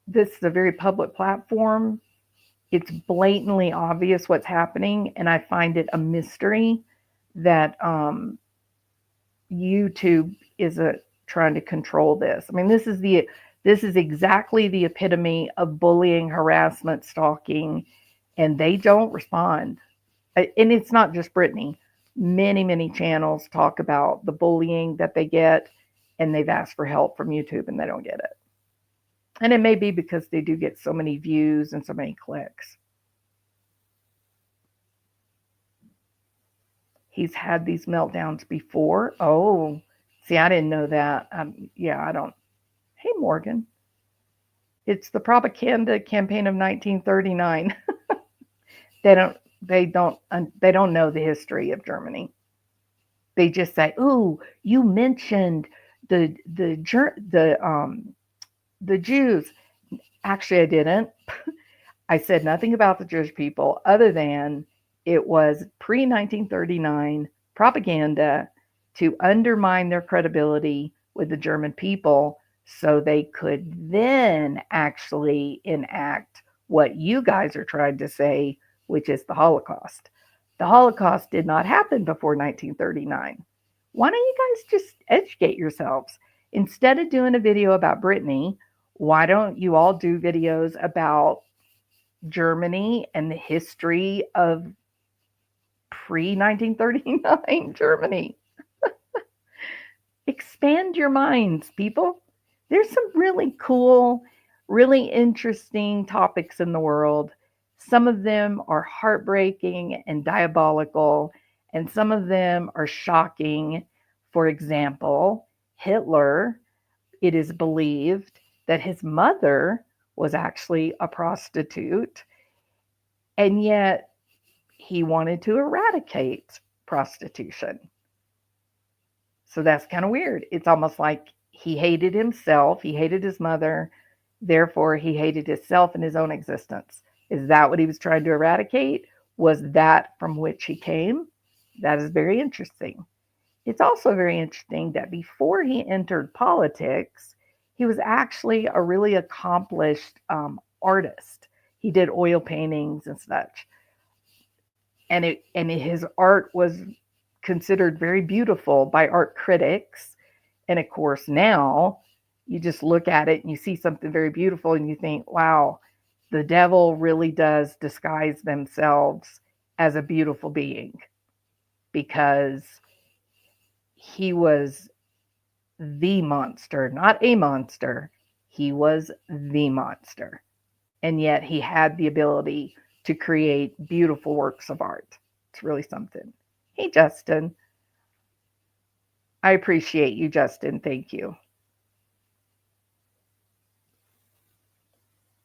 this is a very public platform, it's blatantly obvious what's happening, and I find it a mystery that YouTube is trying to control this. I mean, this is exactly the epitome of bullying, harassment, stalking, and they don't respond. And it's not just Brittany. Many channels talk about the bullying that they get, and they've asked for help from YouTube, and they don't get it. And it may be because they do get so many views and so many clicks. He's had these meltdowns before. Oh, see, I didn't know that. Yeah, I don't. Hey, Morgan. It's the propaganda campaign of 1939. They don't know the history of Germany. They just say, "Ooh, you mentioned the Jews." Actually, I didn't. I said nothing about the Jewish people other than it was pre 1939 propaganda to undermine their credibility with the German people so they could then actually enact what you guys are trying to say, which is the Holocaust. The Holocaust did not happen before 1939. Why don't you guys just educate yourselves? Instead of doing a video about Brittany, why don't you all do videos about Germany and the history of pre 1939 Germany? Expand your minds, people. There's some really cool, really interesting topics in the world. Some of them are heartbreaking and diabolical, and some of them are shocking. For example, Hitler, it is believed that his mother was actually a prostitute, and yet he wanted to eradicate prostitution. So that's kind of weird. It's almost like he hated himself, he hated his mother, therefore he hated himself and his own existence. Is that what he was trying to eradicate? Was that from which he came? That is very interesting. It's also very interesting that before he entered politics, he was actually a really accomplished artist. He did oil paintings and such, and his art was considered very beautiful by art critics. And of course, now you just look at it and you see something very beautiful and you think, wow, the devil really does disguise themselves as a beautiful being, because he was the monster, not a monster. He was the monster. And yet he had the ability to create beautiful works of art. It's really something. Hey, Justin. I appreciate you, Justin. Thank you.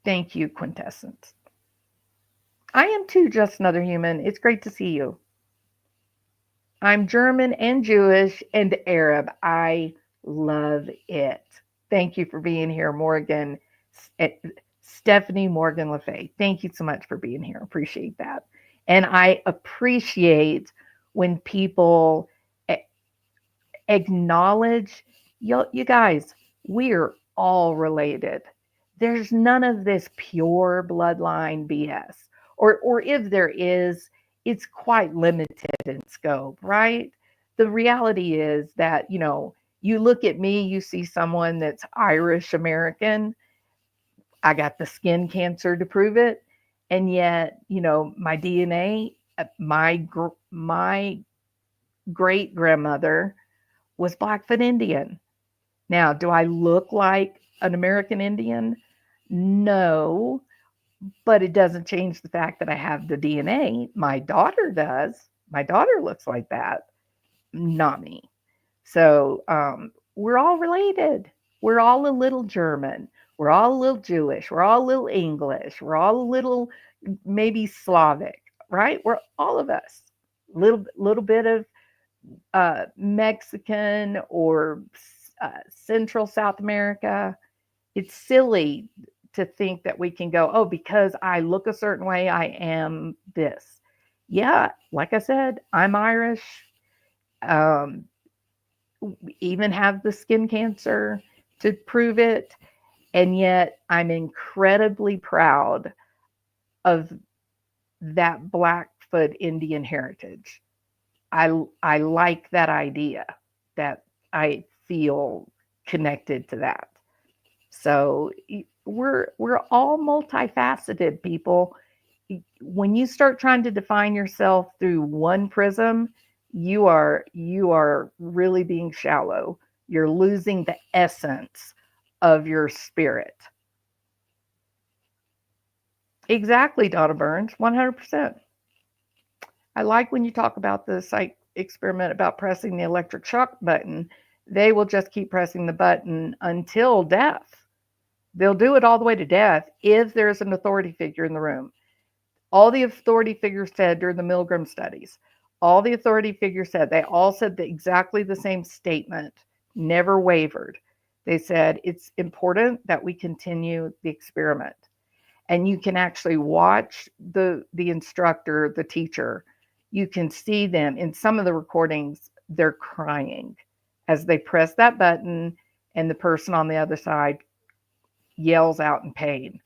Thank you, Quintessence. I am too just another human. It's great to see you. I'm German and Jewish and Arab. I love it. Thank you for being here, Morgan. Stephanie Morgan LaFay. Thank you so much for being here. Appreciate that. And I appreciate when people acknowledge, you guys, we're all related. There's none of this pure bloodline BS. Or if there is, it's quite limited in scope, right? The reality is that, you look at me, you see someone that's Irish American. I got the skin cancer to prove it. And yet, my DNA, my great grandmother was Blackfoot Indian. Now, do I look like an American Indian? No, but it doesn't change the fact that I have the DNA. My daughter does. My daughter looks like that, not me. So we're all related. We're all a little German. We're all a little Jewish. We're all a little English. We're all a little maybe Slavic, right? We're all of us. Little bit of Mexican or Central South America. It's silly to think that we can go, oh, because I look a certain way, I am this. Yeah, like I said, I'm Irish. Um, even have the skin cancer to prove it. And yet I'm incredibly proud of that Blackfoot Indian heritage. I like that idea, that I feel connected to that. So we're all multifaceted, people. When you start trying to define yourself through one prism, you are really being shallow. You're losing the essence of your spirit. Exactly, Donna Burns, 100%. I like when you talk about the psych experiment about pressing the electric shock button. They will just keep pressing the button until death. They'll do it all the way to death if there's an authority figure in the room. All the authority figures said during the Milgram studies, all the authority figures said, they all said exactly the same statement, never wavered. They said, it's important that we continue the experiment. And you can actually watch the instructor, the teacher, you can see them in some of the recordings, they're crying as they press that button and the person on the other side yells out in pain.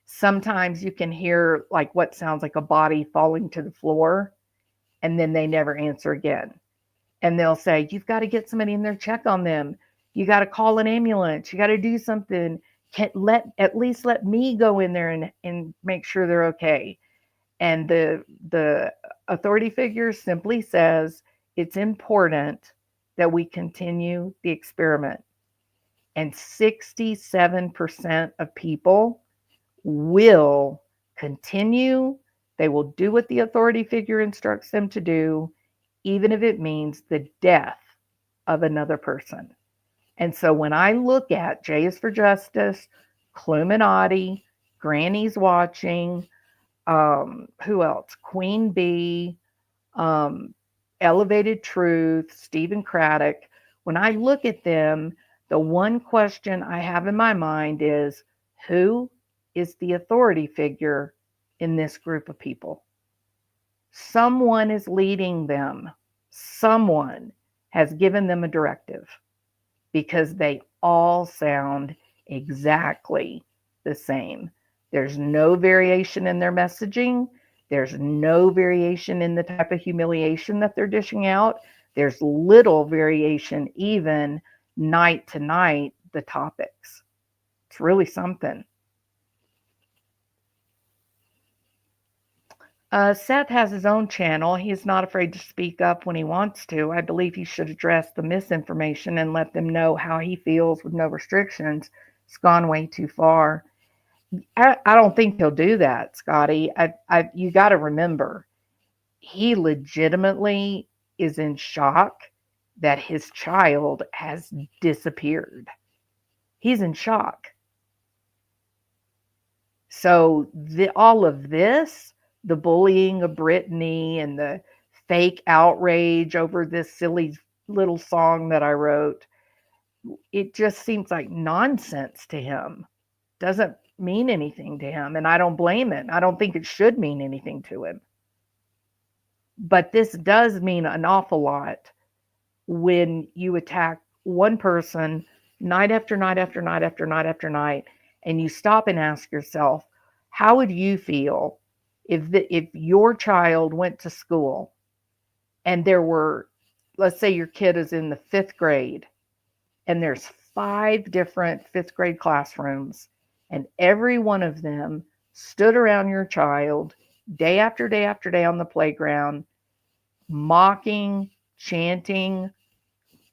Sometimes you can hear like what sounds like a body falling to the floor, and then they never answer again. And they'll say, you've got to get somebody in there, check on them. You got to call an ambulance. You got to do something. At least let me go in there and make sure they're okay. And the authority figure simply says it's important that we continue the experiment. And 67% of people will continue. They will do what the authority figure instructs them to do, even if it means the death of another person. And so when I look at J is for Justice, Cluminati, Granny's Watching, who else? Queen Bee, um, Elevated Truth, Stephen Craddock. When I look at them, the one question I have in my mind is, who is the authority figure in this group of people? Someone is leading them. Someone has given them a directive, because they all sound exactly the same. There's no variation in their messaging. There's no variation in the type of humiliation that they're dishing out. There's little variation even night to night, the topics. It's really something. Seth has his own channel. He is not afraid to speak up when he wants to. I believe he should address the misinformation and let them know how he feels with no restrictions. It's gone way too far. I don't think he'll do that, Scotty. You got to remember, he legitimately is in shock that his child has disappeared. He's in shock. So all of this, the bullying of Brittany and the fake outrage over this silly little song that I wrote, it just seems like nonsense to him. Doesn't mean anything to him, and I don't blame it. I don't think it should mean anything to him. But this does mean an awful lot when you attack one person night after night after night after night after night, and you stop and ask yourself, how would you feel if your child went to school and there were, let's say your kid is in the 5th grade, and there's 5 different 5th grade classrooms, and every one of them stood around your child day after day after day on the playground, mocking, chanting,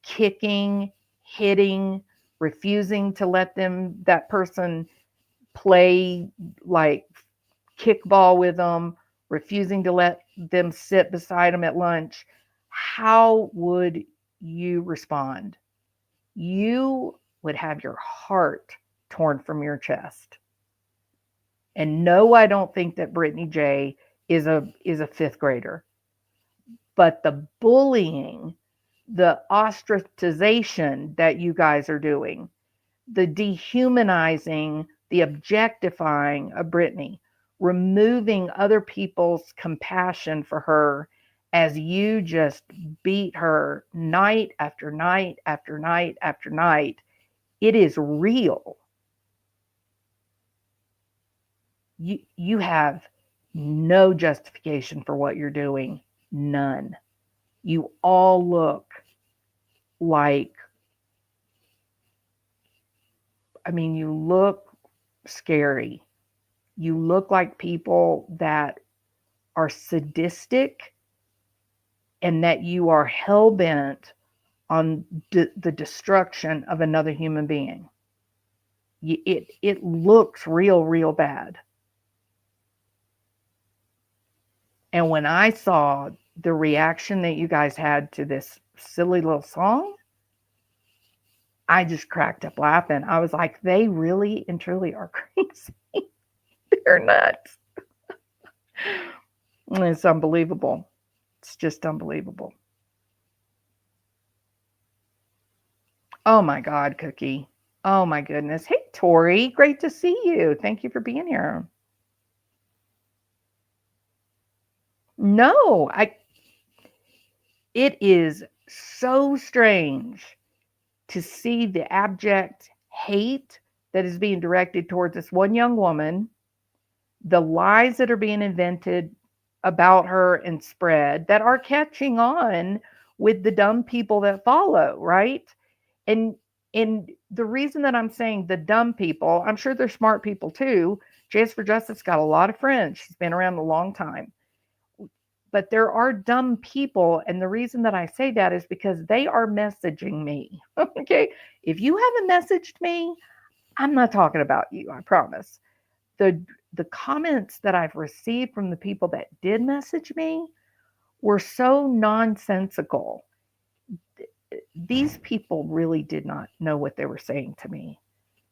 kicking, hitting, refusing to let that person play like kickball with them, refusing to let them sit beside them at lunch. How would you respond? You would have your heart torn from your chest. And no, I don't think that Brittany J is a 5th grader. But the bullying, the ostracization that you guys are doing, the dehumanizing, the objectifying of Brittany, removing other people's compassion for her as you just beat her night after night after night after night, it is real. You have no justification for what you're doing. None. You all look like, you look scary. You look like people that are sadistic and that you are hell bent on the destruction of another human being. It looks real bad. And when I saw the reaction that you guys had to this silly little song, I just cracked up laughing. I was like, they really and truly are crazy. They're nuts. It's unbelievable. It's just unbelievable. Oh my God, Cookie. Oh my goodness. Hey, Tori. Great to see you. Thank you for being here. No, it is so strange to see the abject hate that is being directed towards this one young woman, the lies that are being invented about her and spread that are catching on with the dumb people that follow, right? And and the reason that I'm saying the dumb people, I'm sure they're smart people too. Jazz for Justice got a lot of friends. She's been around a long time. But there are dumb people, and the reason that I say that is because they are messaging me. Okay? If you haven't messaged me, I'm not talking about you, I promise. The comments that I've received from the people that did message me were so nonsensical. These people really did not know what they were saying to me.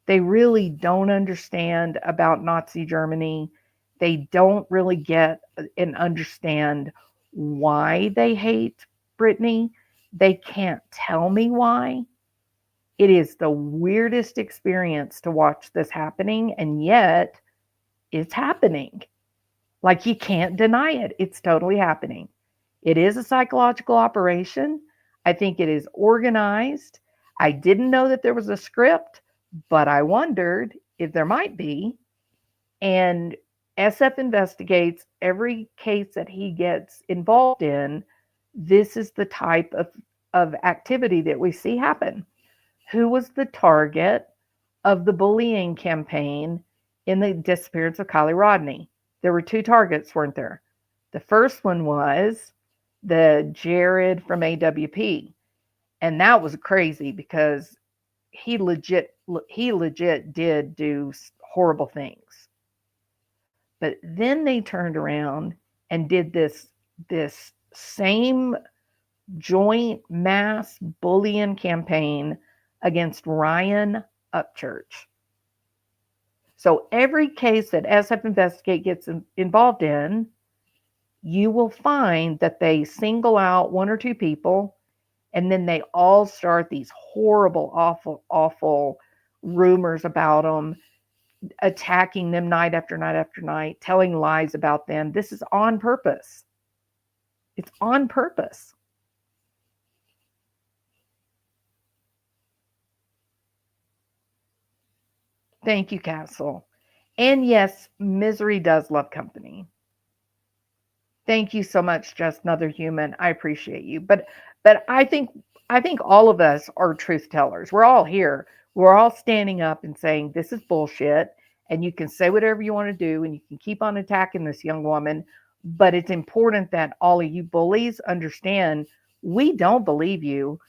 They really don't understand about Nazi Germany. They don't really get and understand why they hate Brittany. They can't tell me why. It is the weirdest experience to watch this happening, and yet it's happening. Like, you can't deny it. It's totally happening. It is a psychological operation. I think it is organized. I didn't know that there was a script, but I wondered if there might be. And SF investigates every case that he gets involved in. This is the type of activity that we see happen. Who was the target of the bullying campaign in the disappearance of Kylie Rodney? There were two targets, weren't there? The first one was the Jared from AWP. And that was crazy because he legit did do horrible things. But then they turned around and did this same joint mass bullying campaign against Ryan Upchurch. So every case that SF Investigate gets involved in, you will find that they single out one or two people, and then they all start these horrible, awful, awful rumors about them, attacking them night after night after night, telling lies about them. This is on purpose. It's on purpose. Thank you, Castle. And yes, misery does love company. Thank you so much, Just Another Human. I appreciate you. But I think all of us are truth tellers. We're all here. We're all standing up and saying this is bullshit, and you can say whatever you want to do and you can keep on attacking this young woman, but it's important that all of you bullies understand we don't believe you.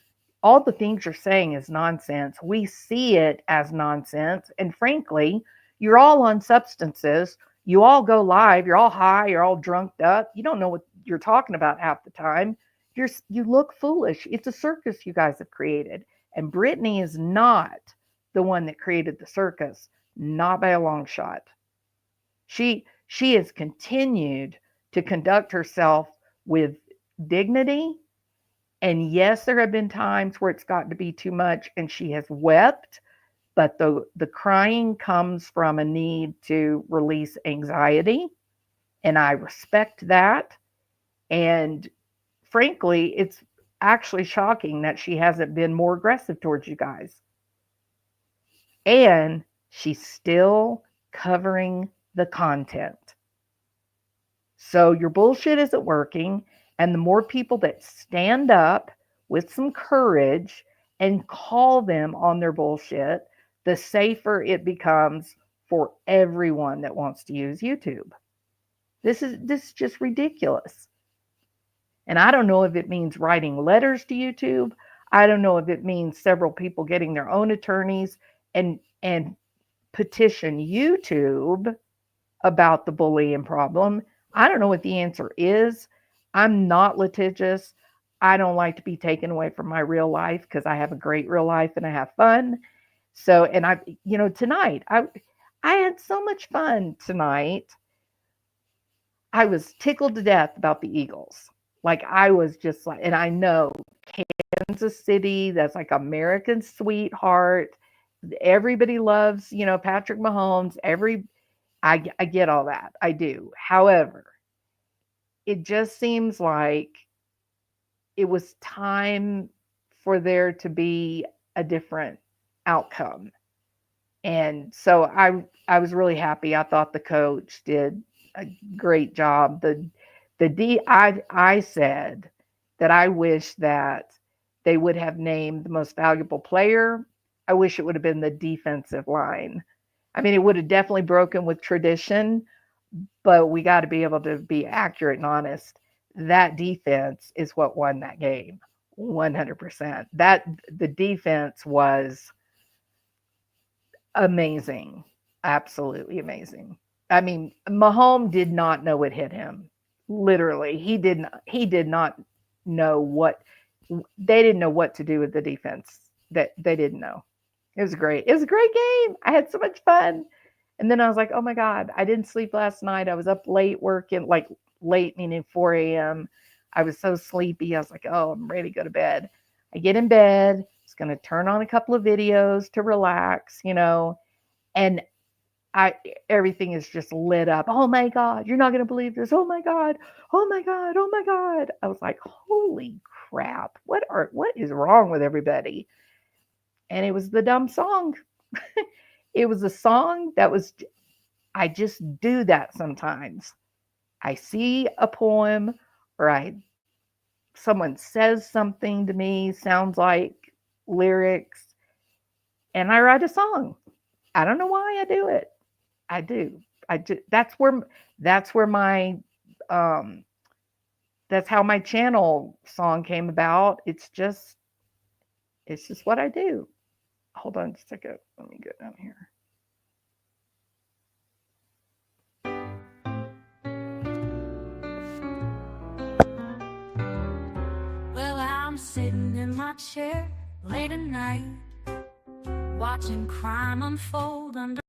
All the things you're saying is nonsense. We see it as nonsense. And frankly, you're all on substances. You all go live. You're all high. You're all drunked up. You don't know what you're talking about half the time. You look foolish. It's a circus you guys have created. And Brittany is not the one that created the circus, not by a long shot. She has continued to conduct herself with dignity, and yes, there have been times where it's gotten to be too much and she has wept, but the crying comes from a need to release anxiety. And I respect that. And frankly, it's actually shocking that she hasn't been more aggressive towards you guys. And she's still covering the content. So your bullshit isn't working. And the more people that stand up with some courage and call them on their bullshit, the safer it becomes for everyone that wants to use YouTube. This is just ridiculous. And I don't know if it means writing letters to YouTube. I don't know if it means several people getting their own attorneys and petition YouTube about the bullying problem. I don't know what the answer is. I'm not litigious. I don't like to be taken away from my real life because I have a great real life and I have fun. So, and tonight I had so much fun tonight. I was tickled to death about the Eagles. Like I was just like, and I know Kansas City, that's like American sweetheart. Everybody loves, Patrick Mahomes. I get all that. I do. However, it just seems like it was time for there to be a different outcome. And so I was really happy. I thought the coach did a great job. I said that I wish that they would have named the most valuable player. I wish it would have been the defensive line. I mean, it would have definitely broken with tradition, but we got to be able to be accurate and honest. That defense is what won that game. 100%. That the defense was amazing. Absolutely amazing. I mean, Mahomes did not know it hit him. Literally, he did not know what they didn't know what to do with the defense. That they didn't know. It was great. It was a great game. I had so much fun. And then I was like, oh my God, I didn't sleep last night. I was up late working, like late, meaning 4 a.m. I was so sleepy. I was like, oh, I'm ready to go to bed. I get in bed. I was going to turn on a couple of videos to relax, and I everything is just lit up. Oh my God, you're not going to believe this. Oh my God. Oh my God. Oh my God. I was like, holy crap. What is wrong with everybody? And it was the dumb song. It was a song that was I just do that sometimes. I see a poem or I someone says something to me sounds like lyrics and I write a song. I don't know why I do it. I do. I do. That's where my um that's how my channel song came about. It's just what I do. Hold on just a second. Let me get down here. Well, I'm sitting in my chair late at night, watching crime unfold under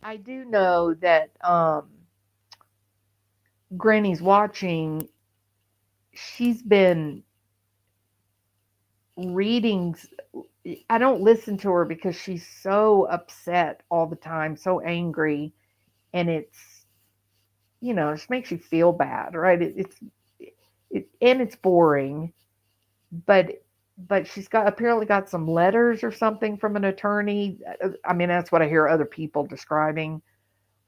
I do know that Granny's watching. She's been reading. I don't listen to her because she's so upset all the time, so angry, and it just makes you feel bad, right? And it's boring, but she's got apparently got some letters or something from an attorney. I mean, that's what I hear other people describing.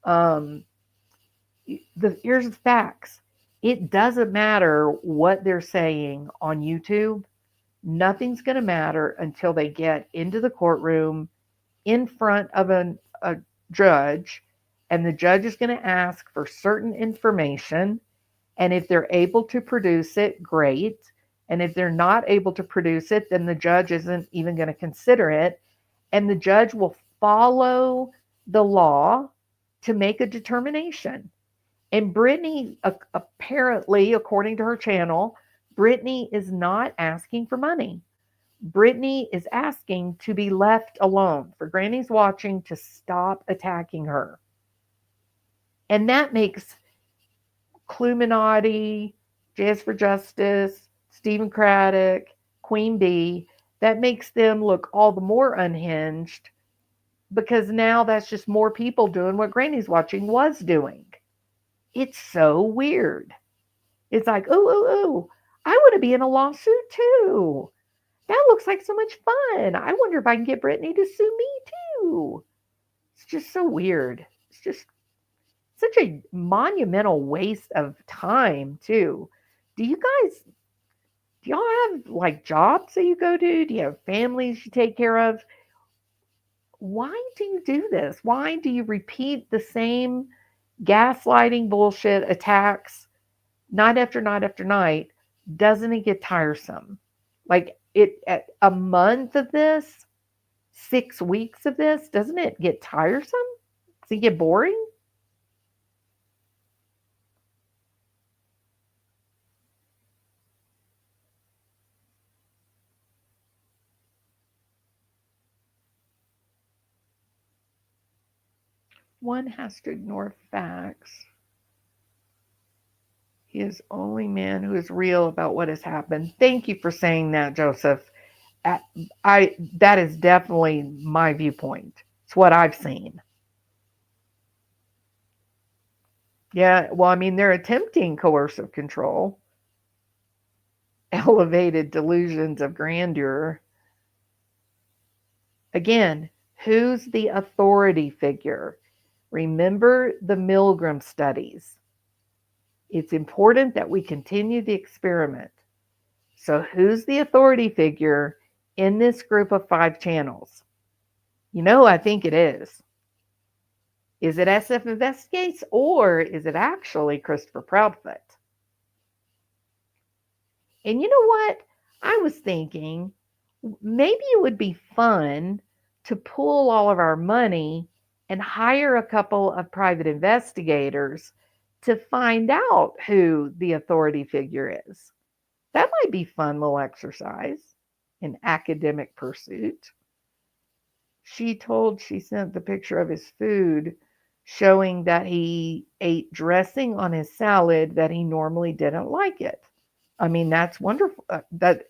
Um, here's the facts. It doesn't matter what they're saying on YouTube. Nothing's going to matter until they get into the courtroom in front of a judge, and the judge is going to ask for certain information. And if they're able to produce it, great. And if they're not able to produce it, then the judge isn't even going to consider it. And the judge will follow the law to make a determination. And Brittany, apparently, according to her channel, Brittany is not asking for money. Brittany is asking to be left alone, for Granny's watching to stop attacking her. And that makes Cluminati, Jazz for Justice, Stephen Craddock, Queen Bee, that makes them look all the more unhinged because now that's just more people doing what Granny's watching was doing. It's so weird. It's like, oh, oh, oh, I want to be in a lawsuit too. That looks like so much fun. I wonder if I can get Brittany to sue me too. It's just so weird. It's just such a monumental waste of time too. Do you guys do y'all have like jobs that you go to? Do you have families you take care of? Why do you do this? Why do you repeat the same gaslighting bullshit attacks night after night after night? Doesn't it get tiresome? Like a month of this, 6 weeks of this, doesn't it get tiresome? Does it get boring? One has to ignore facts. He is only man who is real about what has happened. Thank you for saying that, Joseph. I that is definitely my viewpoint. It's what I've seen. Yeah, well, I mean, they're attempting coercive control, elevated delusions of grandeur. Again, who's the authority figure? Remember the Milgram studies. It's important that we continue the experiment. So, who's the authority figure in this group of 5 channels? I think it is. Is it SF Investigates or is it actually Christopher Proudfoot? And you know what? I was thinking maybe it would be fun to pool all of our money and hire a couple of private investigators to find out who the authority figure is. That might be fun little exercise in academic pursuit. She sent the picture of his food showing that he ate dressing on his salad that he normally didn't like it. I mean, that's wonderful. That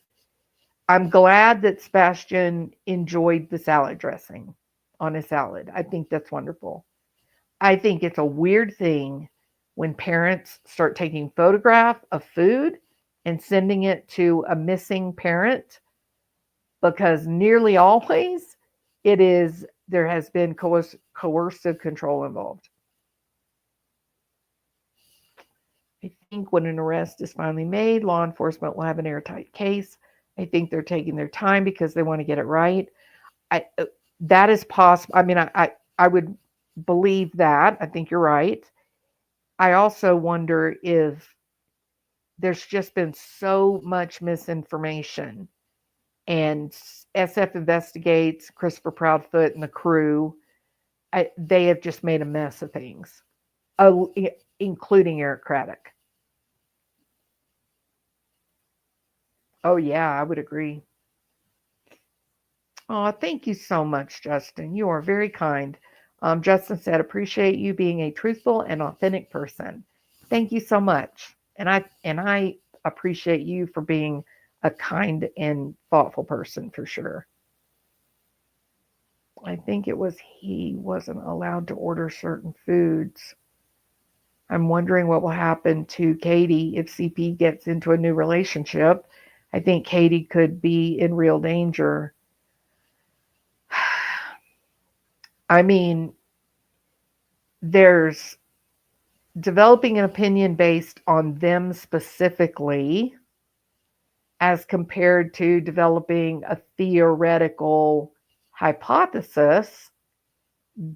I'm glad that Sebastian enjoyed the salad dressing on his salad. I think that's wonderful. I think it's a weird thing when parents start taking photograph of food and sending it to a missing parent because nearly always there has been coercive control involved. I think when an arrest is finally made, law enforcement will have an airtight case. I think they're taking their time because they want to get it right. I that is possible. I mean, I would believe that. I think you're right. I also wonder if there's just been so much misinformation, and SF Investigates, Christopher Proudfoot, and the crew, they have just made a mess of things, oh, including Eric Craddock. Oh, yeah, I would agree. Oh, thank you so much, Justin. You are very kind. Justin said, appreciate you being a truthful and authentic person. Thank you so much. And I appreciate you for being a kind and thoughtful person for sure. I think it was he wasn't allowed to order certain foods. I'm wondering what will happen to Katie if CP gets into a new relationship. I think Katie could be in real danger. I mean, there's developing an opinion based on them specifically as compared to developing a theoretical hypothesis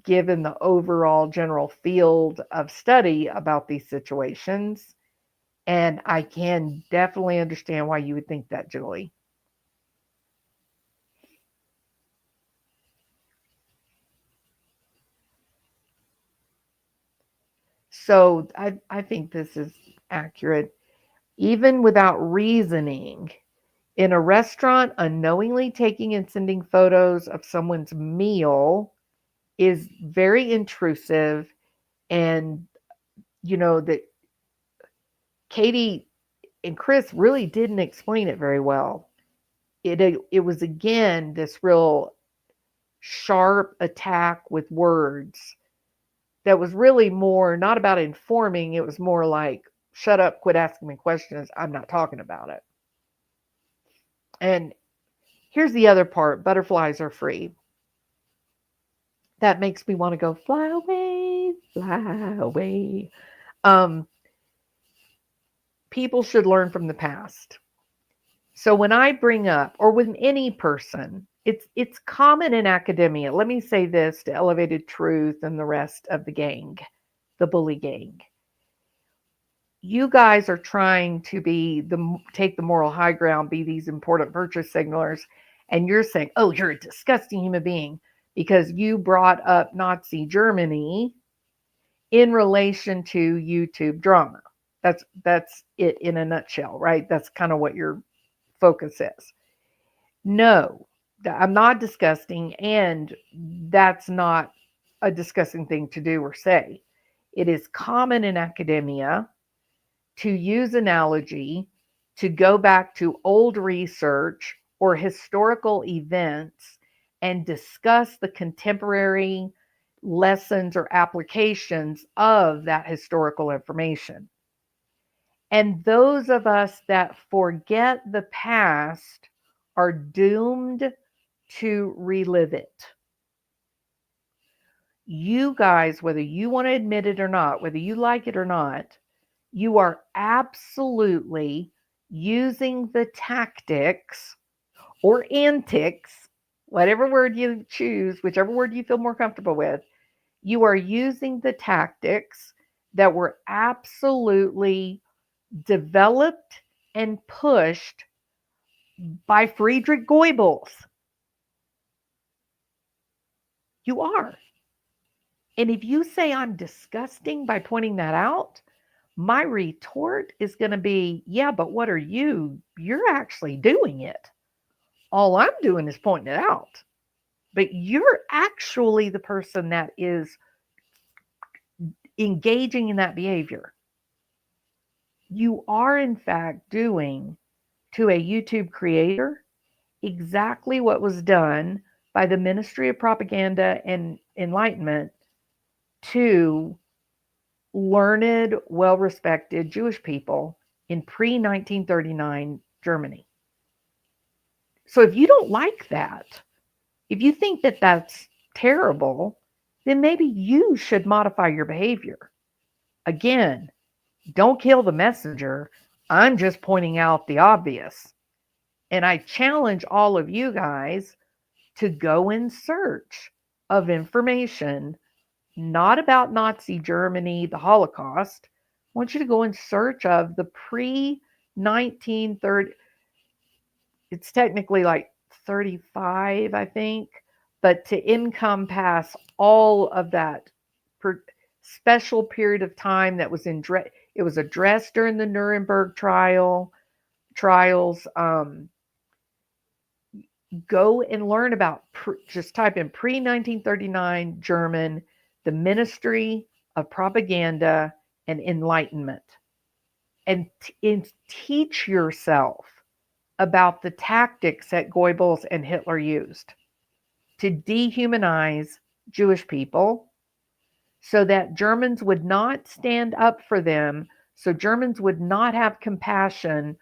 given the overall general field of study about these situations. And I can definitely understand why you would think that, Julie. So I think this is accurate. Even without reasoning, in a restaurant, unknowingly taking and sending photos of someone's meal is very intrusive. And, that Katie and Chris really didn't explain it very well. It was, again, this real sharp attack with words that was really more not about informing. It was more like, shut up, quit asking me questions. I'm not talking about it. And here's the other part: butterflies are free. That makes me want to go fly away, fly away. Um, People should learn from the past. So when I bring up, or with any person, it's common in academia. Let me say this to Elevated Truth and the rest of the gang, the bully gang. You guys are trying to take the moral high ground, be these important virtue signalers, and you're saying, "Oh, you're a disgusting human being because you brought up Nazi Germany in relation to YouTube drama." That's it in a nutshell, right? That's kind of what your focus is. No, I'm not disgusting, and that's not a disgusting thing to do or say. It is common in academia to use analogy, to go back to old research or historical events and discuss the contemporary lessons or applications of that historical information. And those of us that forget the past are doomed to relive it. You guys, whether you want to admit it or not, whether you like it or not, you are absolutely using the tactics or antics, whatever word you choose, whichever word you feel more comfortable with, you are using the tactics that were absolutely developed and pushed by Friedrich Goebbels. You are. And if you say I'm disgusting by pointing that out, my retort is going to be, yeah, but what are you? You're actually doing it. All I'm doing is pointing it out. But you're actually the person that is engaging in that behavior. You are, in fact, doing to a YouTube creator exactly what was done by the Ministry of Propaganda and Enlightenment to learned, well respected Jewish people in pre 1939 Germany. So if you don't like that, if you think that that's terrible, then maybe you should modify your behavior. Again, don't kill the messenger. I'm just pointing out the obvious. And I challenge all of you guys to go in search of information, not about Nazi Germany, the Holocaust. I want you to go in search of the pre 1930, it's technically like 35, I think, but to encompass all of that special period of time that was it was addressed during the Nuremberg trials. Go and learn about, just type in pre 1939 German the ministry of propaganda and enlightenment, and teach yourself about the tactics that Goebbels and Hitler used to dehumanize Jewish people so that Germans would not stand up for them, so Germans would not have compassion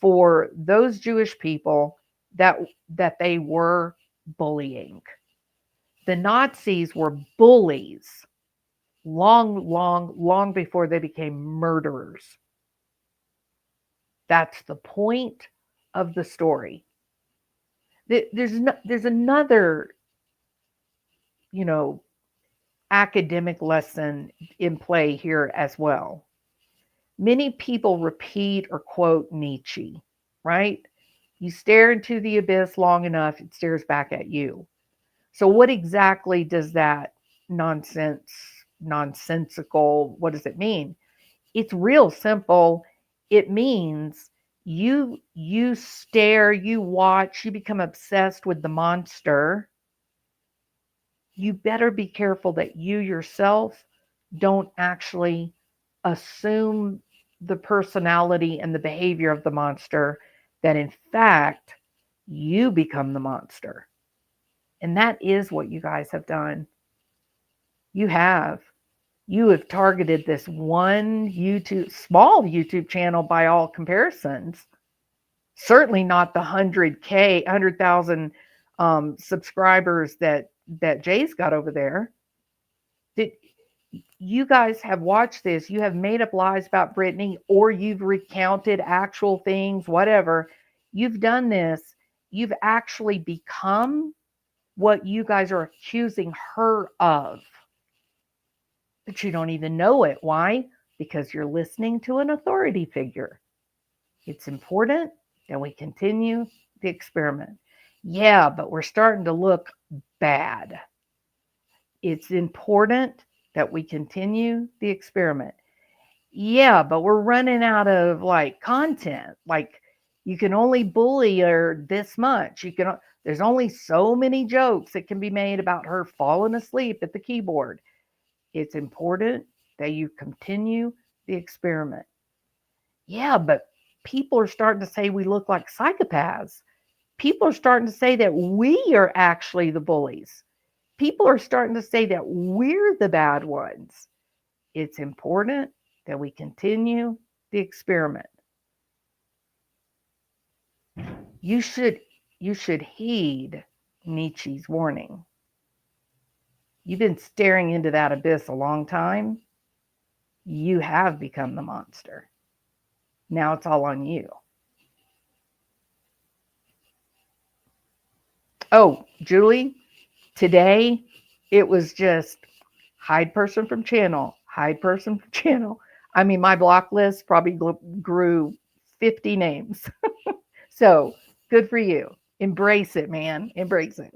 for those Jewish people that they were bullying. The Nazis were bullies long before they became murderers. That's the point of the story. There's another, you know, academic lesson in play here as well. Many people repeat or quote Nietzsche, right? You stare into the abyss long enough, it stares back at you. So what exactly does that nonsensical, what does it mean? It's real simple. It means you stare, you watch, you become obsessed with the monster. You better be careful that you yourself don't actually assume the personality and the behavior of the monster, that in fact you become the monster. And that is what you guys have done. You have. You have targeted this one small YouTube channel by all comparisons. Certainly not the 100,000 subscribers that Jay's got over there. Did you guys have watched this? You have made up lies about Brittany, or you've recounted actual things, whatever. You've done this. You've actually become what you guys are accusing her of. But you don't even know it. Why? Because you're listening to an authority figure. It's important that we continue the experiment. Yeah, but we're starting to look bad. It's important that we continue the experiment. Yeah, but we're running out of like content. Like, you can only bully her this much. There's only so many jokes that can be made about her falling asleep at the keyboard. It's important that you continue the experiment. Yeah, but people are starting to say we look like psychopaths. People are starting to say that we are actually the bullies. People are starting to say that we're the bad ones. It's important that we continue the experiment. You should heed Nietzsche's warning. You've been staring into that abyss a long time. You have become the monster. Now it's all on you. Oh, Julie, today it was just hide person from channel, hide person from channel. I mean, my block list probably grew 50 names. So good for you. Embrace it, man. Embrace it.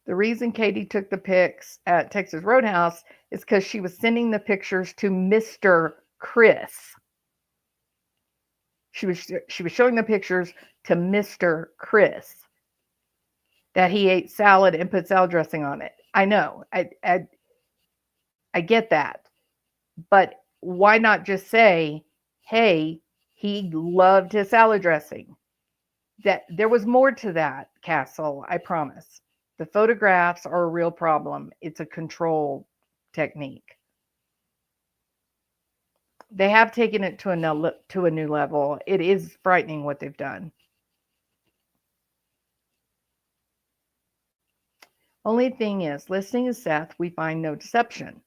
The reason Katie took the pics at Texas Roadhouse is because she was sending the pictures to Mr. Chris. She was showing the pictures to Mr. Chris that he ate salad and put salad dressing on it. I know. I get that. But why not just say, hey, he loved his salad dressing? That there was more to that, Castle, I promise. The photographs are a real problem. It's a control technique. They have taken it to a new level. It is frightening what they've done. Only thing is, listening to Seth, we find no deception.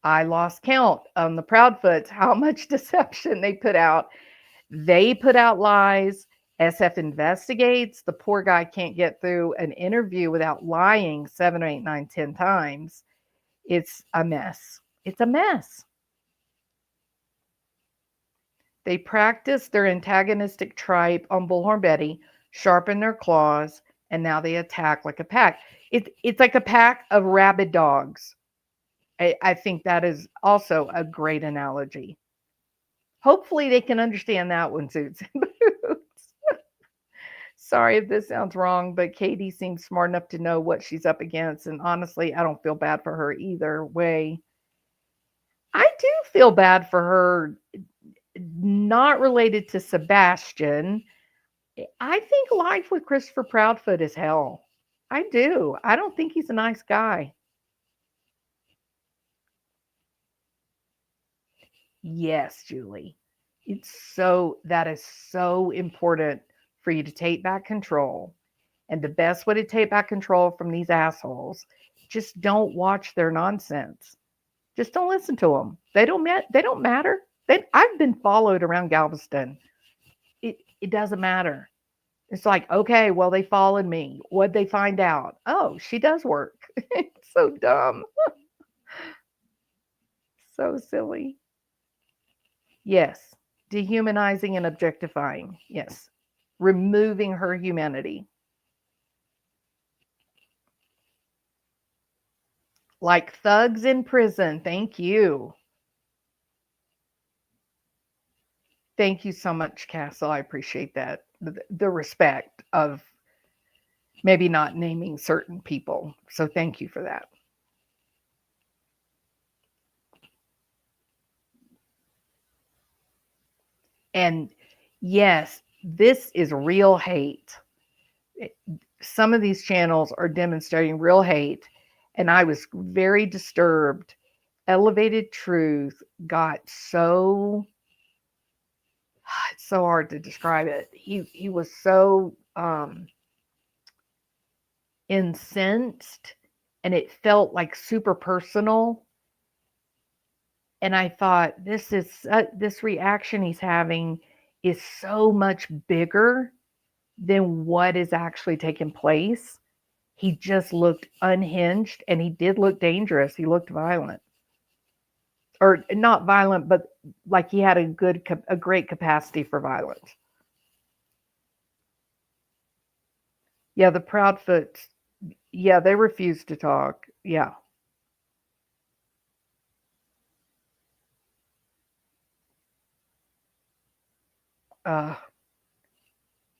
I lost count on the Proudfoots how much deception they put out. They put out lies. SF investigates. The poor guy can't get through an interview without lying 7, 8, 9, 10 times. It's a mess. It's a mess. They practice their antagonistic tripe on Bullhorn Betty, sharpen their claws, and now they attack like a pack. It's like a pack of rabid dogs. I think that is also a great analogy. Hopefully they can understand that one, Suits and Boots. Sorry if this sounds wrong, but Katie seems smart enough to know what she's up against. And honestly, I don't feel bad for her either way. I do feel bad for her, not related to Sebastian. I think life with Christopher Proudfoot is hell. I do. I don't think he's a nice guy. Yes, Julie. That is so important for you to take back control. And the best way to take back control from these assholes, just don't watch their nonsense. Just don't listen to them. They don't matter. I've been followed around Galveston. It doesn't matter. It's like, okay, well, they followed me. What'd they find out? Oh, she does work. It's so dumb. So silly. Yes. Dehumanizing and objectifying. Yes. Removing her humanity. Like thugs in prison. Thank you. Thank you so much, Castle. I appreciate that. The respect of maybe not naming certain people. So thank you for that. And yes, this is real hate. Some of these channels are demonstrating real hate, and I was very disturbed. Elevated Truth got so it's so hard to describe it. He was so incensed, and it felt like super personal. And I thought, this reaction he's having is so much bigger than what is actually taking place. He just looked unhinged, and he did look dangerous. He looked violent, or not violent, but like he had a great capacity for violence. Yeah, the Proudfoots. Yeah, they refused to talk. Yeah. Uh,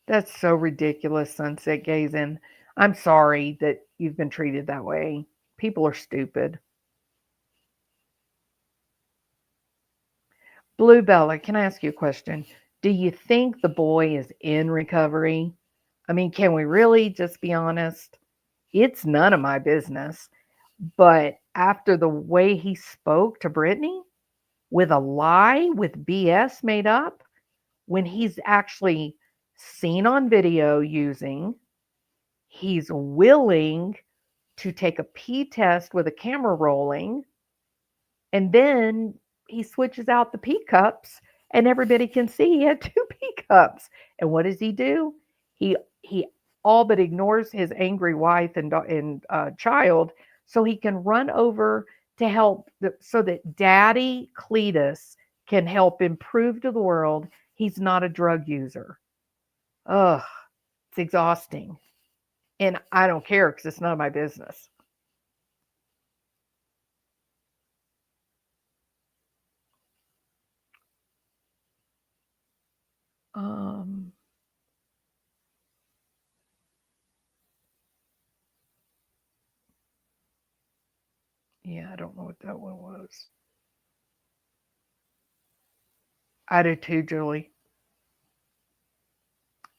that's so ridiculous, sunset gazing. I'm sorry that you've been treated that way. People are stupid. Blue Bella, can I ask you a question? Do you think the boy is in recovery? I mean, can we really just be honest? It's none of my business. But after the way he spoke to Brittany with a lie, with BS made up, when he's actually seen on video using, he's willing to take a pee test with a camera rolling, and then he switches out the pee cups, and everybody can see he had two pee cups. And what does he do? He all but ignores his angry wife and child, so he can run over to help, so that Daddy Cletus can help improve to the world he's not a drug user. Ugh, it's exhausting, and I don't care because it's none of my business. Um, yeah, I don't know what that one was. I do too, Julie.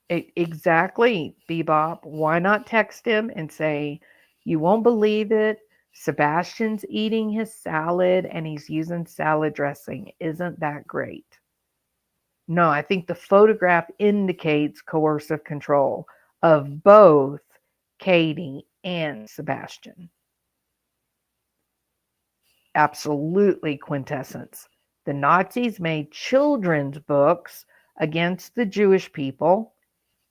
Exactly, Bebop. Why not text him and say, you won't believe it. Sebastian's eating his salad and he's using salad dressing. Isn't that great? No, I think the photograph indicates coercive control of both Katie and Sebastian. Absolutely quintessence. The Nazis made children's books against the Jewish people.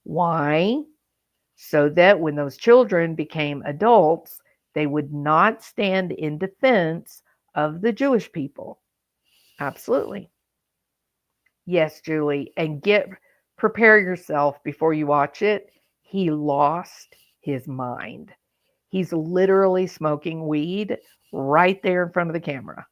Why? So that when those children became adults, they would not stand in defense of the Jewish people. Absolutely. Yes, Julie. And prepare yourself before you watch it. He lost his mind. He's literally smoking weed right there in front of the camera.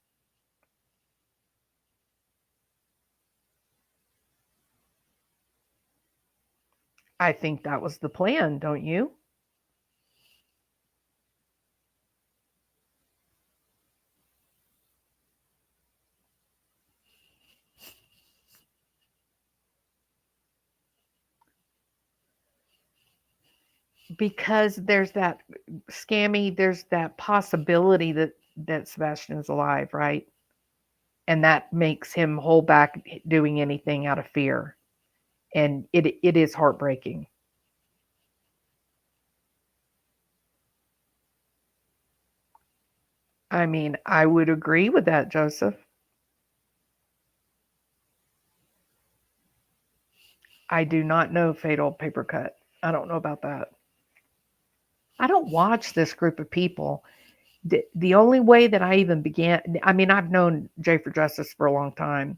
I think that was the plan, don't you? Because there's that there's that possibility that Sebastian's alive, right? And that makes him hold back doing anything out of fear. And it is heartbreaking. I mean, I would agree with that, Joseph. I do not know Fatal Paper Cut. I don't know about that. I don't watch this group of people. The only way that I even began, I mean, I've known Jay for Justice for a long time,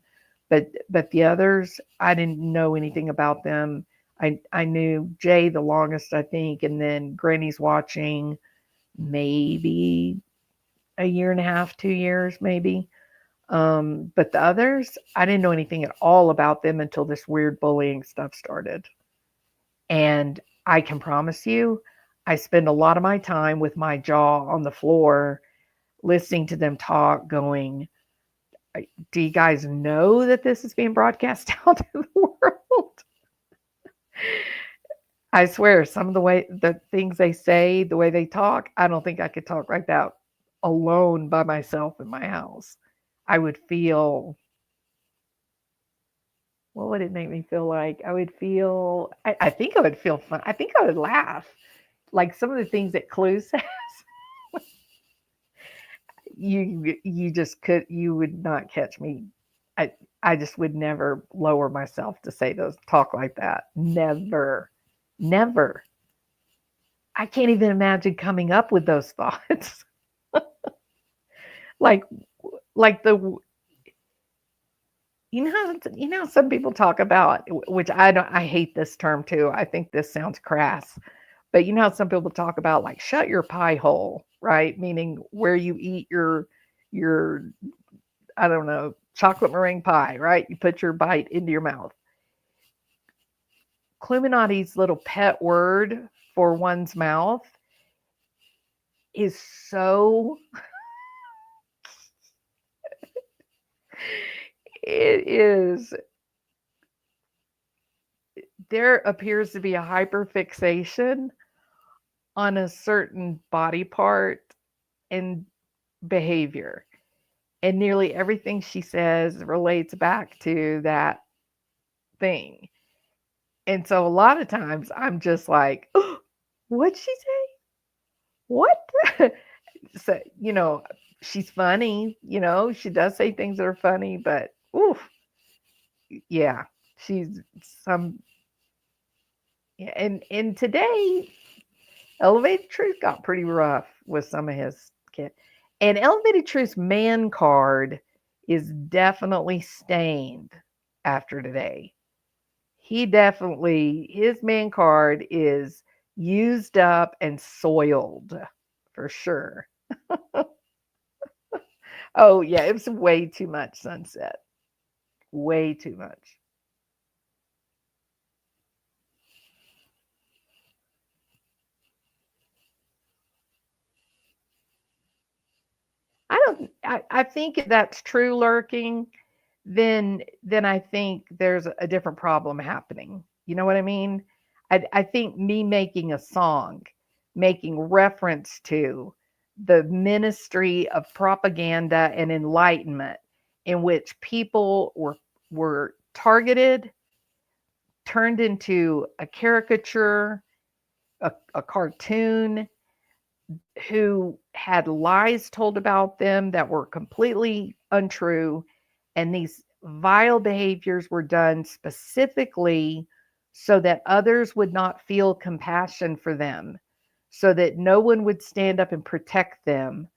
but the others, I didn't know anything about them. I knew Jay the longest, I think, and then Granny's watching maybe a year and a half, 2 years, maybe. But the others, I didn't know anything at all about them until this weird bullying stuff started. And I can promise you, I spend a lot of my time with my jaw on the floor listening to them talk, going, do you guys know that this is being broadcast out to the world? I swear, some of the things they say, the way they talk, I don't think I could talk like that alone by myself in my house. I would feel, what would it make me feel like? I think I would feel fun. I think I would laugh. Like some of the things that Clue says, you just you would not catch me. I I just would never lower myself to say those talk like that. Never. Never. I can't even imagine coming up with those thoughts. like like the you know some people talk about, which I hate this term too. I think this sounds crass. But you know how some people talk about like shut your pie hole, right? Meaning where you eat your I don't know, chocolate meringue pie, right? You put your bite into your mouth. Cluminati's little pet word for one's mouth is so, it is, there appears to be a hyperfixation on a certain body part and behavior. And nearly everything she says relates back to that thing. And so a lot of times I'm just like, oh, what'd she say? What? So, she's funny, she does say things that are funny, but oof, yeah, she's some, yeah, and today Elevated Truth got pretty rough with some of his kid. And Elevated Truth's man card is definitely stained after today. He definitely, his man card is used up and soiled for sure. Oh, yeah, it was way too much Sunset. Way too much. I think if that's true lurking, then I think there's a different problem happening. You know what I mean? I think me making a song, making reference to the ministry of propaganda and enlightenment in which people were targeted, turned into a caricature, a cartoon, who had lies told about them that were completely untrue. And these vile behaviors were done specifically so that others would not feel compassion for them, so that no one would stand up and protect them.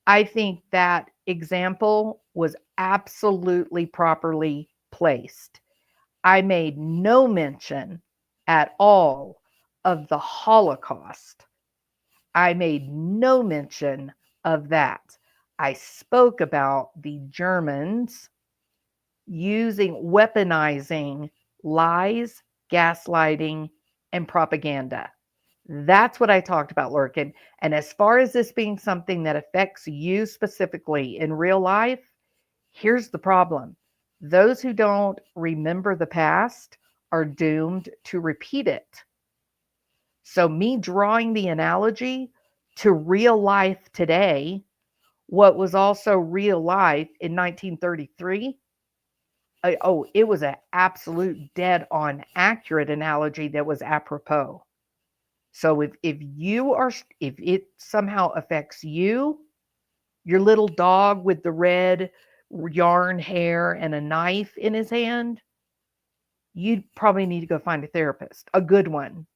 I think that example was absolutely properly placed. I made no mention at all of the Holocaust. I made no mention of that. I spoke about the Germans weaponizing lies, gaslighting, and propaganda. That's what I talked about, Lurkin. And as far as this being something that affects you specifically in real life, here's the problem. Those who don't remember the past are doomed to repeat it. So, me drawing the analogy to real life today, what was also real life in 1933, it was an absolute dead on accurate analogy that was apropos. So if it somehow affects you, your little dog with the red yarn hair and a knife in his hand, you probably need to go find a therapist, a good one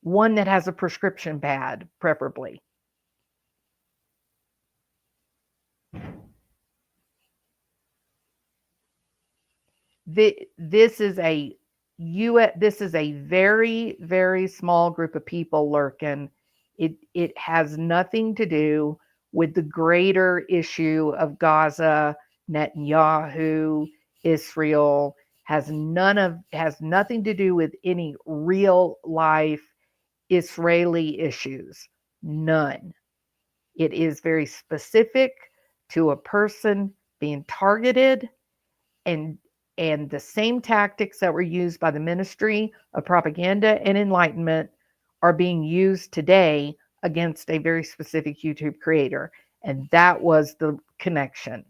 that has a prescription pad, preferably. This is a this is a very, very small group of people, Lurkin. It has nothing to do with the greater issue of Gaza, Netanyahu, Israel. Has nothing to do with any real life Israeli issues. None. It is very specific to a person being targeted, and the same tactics that were used by the Ministry of Propaganda and Enlightenment are being used today against a very specific YouTube creator. And that was the connection.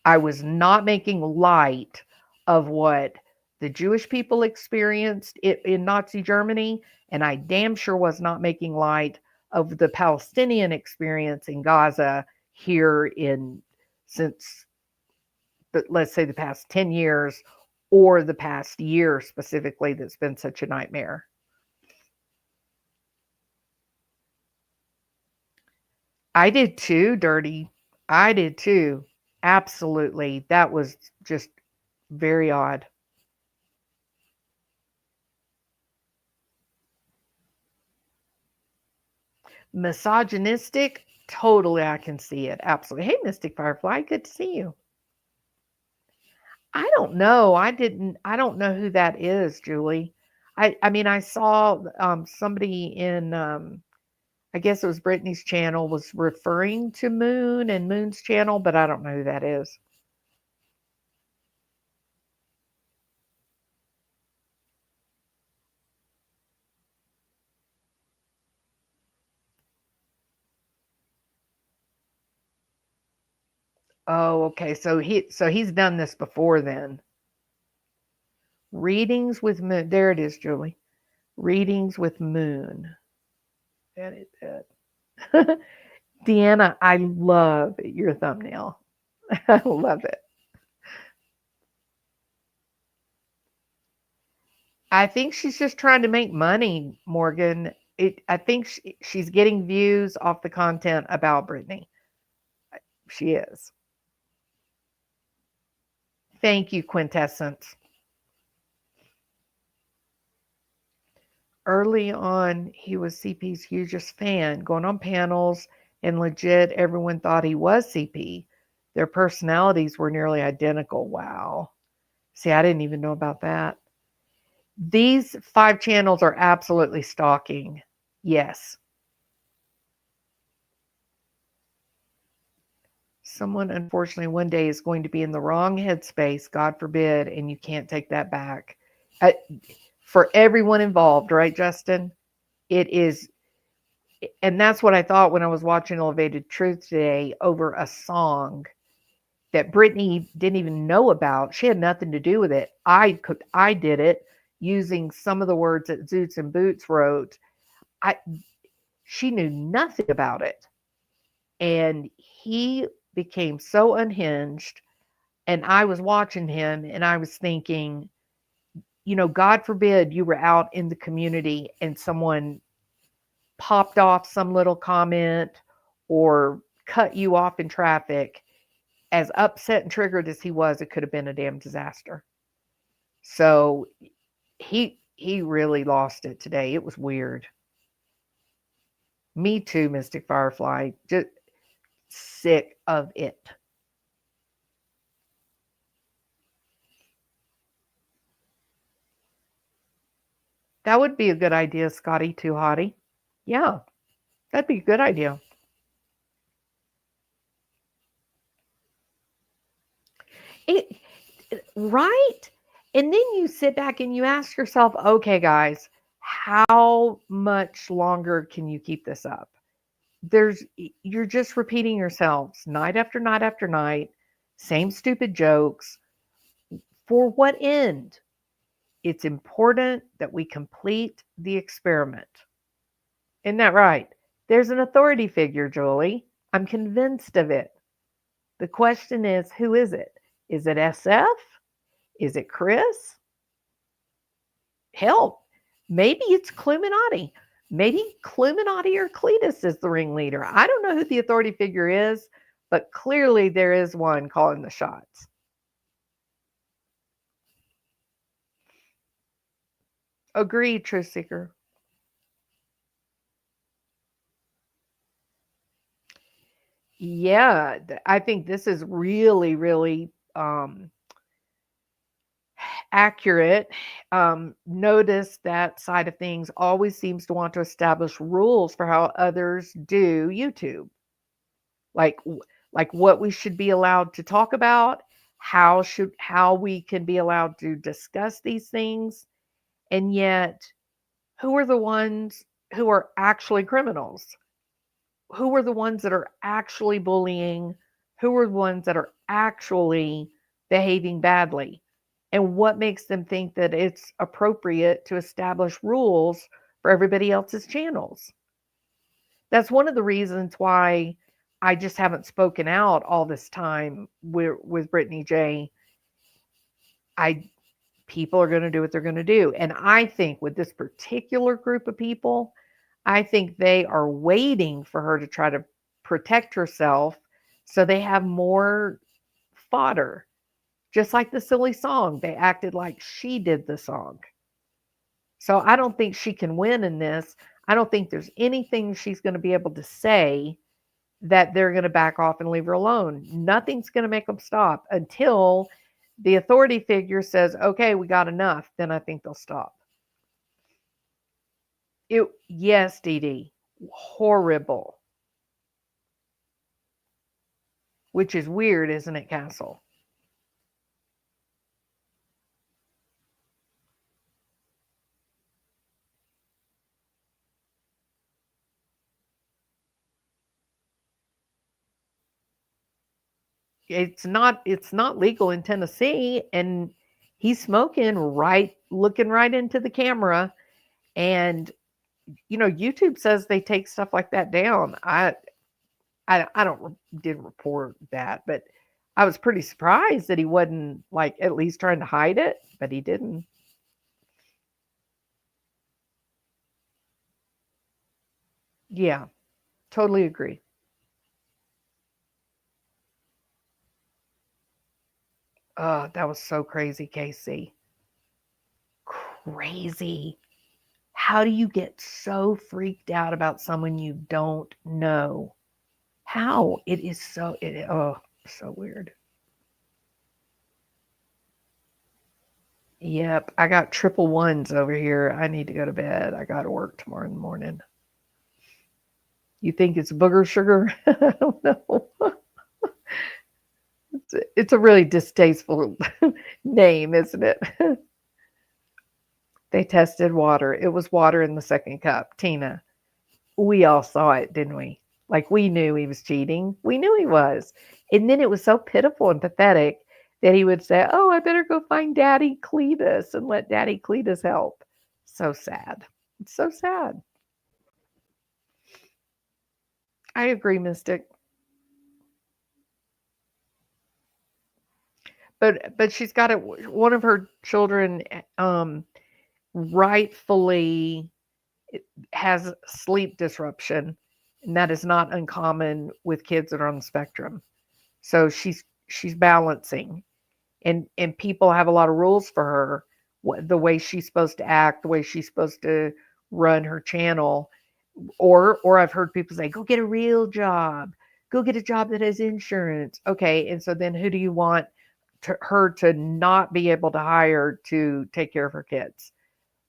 I was not making light of what the Jewish people experienced in Nazi Germany, and I damn sure was not making light of the Palestinian experience in Gaza here in since let's say the past 10 years or the past year specifically that's been such a nightmare. I did too, Dirty. I did too. Absolutely. That was just very odd. Misogynistic, totally I can see it. Absolutely. Hey, Mystic Firefly, good to see you. I don't know. I don't know who that is, Julie. I mean, I saw somebody in I guess it was Brittany's channel was referring to Moon and Moon's channel, but I don't know who that is. Oh, okay. So he's done this before then. Readings with Moon. There it is, Julie. Readings with Moon. That is it. Deanna, I love your thumbnail. I love it. I think she's just trying to make money, Morgan. I think she's getting views off the content about Brittany. She is. Thank you, Quintessence. Early on, he was CP's hugest fan, going on panels, and legit, everyone thought he was CP. Their personalities were nearly identical. Wow. See, I didn't even know about that. These 5 channels are absolutely stalking. Yes. Someone, unfortunately, one day is going to be in the wrong headspace, God forbid, and you can't take that back. For everyone involved, right, Justin? It is, and that's what I thought when I was watching Elevated Truth today over a song that Brittany didn't even know about. She had nothing to do with it. I did it using some of the words that Zoots and Boots wrote. She knew nothing about it. And he became so unhinged. And I was watching him and I was thinking, God forbid you were out in the community and someone popped off some little comment or cut you off in traffic. As upset and triggered as he was, it could have been a damn disaster. So he really lost it today. It was weird. Me too, Mystic Firefly. Just sick of it. That would be a good idea, Scotty Too Hottie. Yeah, that'd be a good idea. It, right? And then you sit back and you ask yourself, okay, guys, how much longer can you keep this up? You're just repeating yourselves night after night after night, same stupid jokes. For what end? It's important that we complete the experiment. Isn't that right? There's an authority figure, Julie. I'm convinced of it. The question is, who is it? Is it SF? Is it Chris? Hell, maybe it's Cluminati. Maybe Cluminati or Cletus is the ringleader. I don't know who the authority figure is, but clearly there is one calling the shots. Agreed, Truth Seeker. Yeah, I think this is really, really accurate. Notice that side of things always seems to want to establish rules for how others do YouTube, like like what we should be allowed to talk about, how we can be allowed to discuss these things, and yet who are the ones who are actually criminals? Who are the ones that are actually bullying? Who are the ones that are actually behaving badly? And what makes them think that it's appropriate to establish rules for everybody else's channels? That's one of the reasons why I just haven't spoken out all this time with Brittany J. I People are going to do what they're going to do, and I think with this particular group of people, I think they are waiting for her to try to protect herself so they have more fodder. Just like the silly song, they acted like she did the song. So I don't think she can win in this. I don't think there's anything she's going to be able to say that they're going to back off and leave her alone. Nothing's going to make them stop until the authority figure says, okay, we got enough. Then I think they'll stop. Yes, Dee Dee, horrible. Which is weird, isn't it, Castle? It's not legal in Tennessee, and he's smoking right, looking right into the camera. And YouTube says they take stuff like that down. I don't didn't report that, but I was pretty surprised that he wasn't like at least trying to hide it, but he didn't. Yeah, totally agree. That was so crazy, Casey. Crazy. How do you get so freaked out about someone you don't know? How? It is so weird. Yep, I got triple ones over here. I need to go to bed. I got to work tomorrow in the morning. You think it's booger sugar? I don't know. It's a really distasteful name, isn't it? They tested water. It was water in the second cup. Tina, we all saw it, didn't we? Like we knew he was cheating. We knew he was. And then it was so pitiful and pathetic that he would say, oh, I better go find Daddy Cletus and let Daddy Cletus help. So sad. It's so sad. I agree, Mystic. But she's got it. One of her children rightfully has sleep disruption, and that is not uncommon with kids that are on the spectrum. So she's balancing, and people have a lot of rules for her, the way she's supposed to act, the way she's supposed to run her channel. Or I've heard people say, go get a real job, go get a job that has insurance. Okay, and so then who do you want her to not be able to hire to take care of her kids?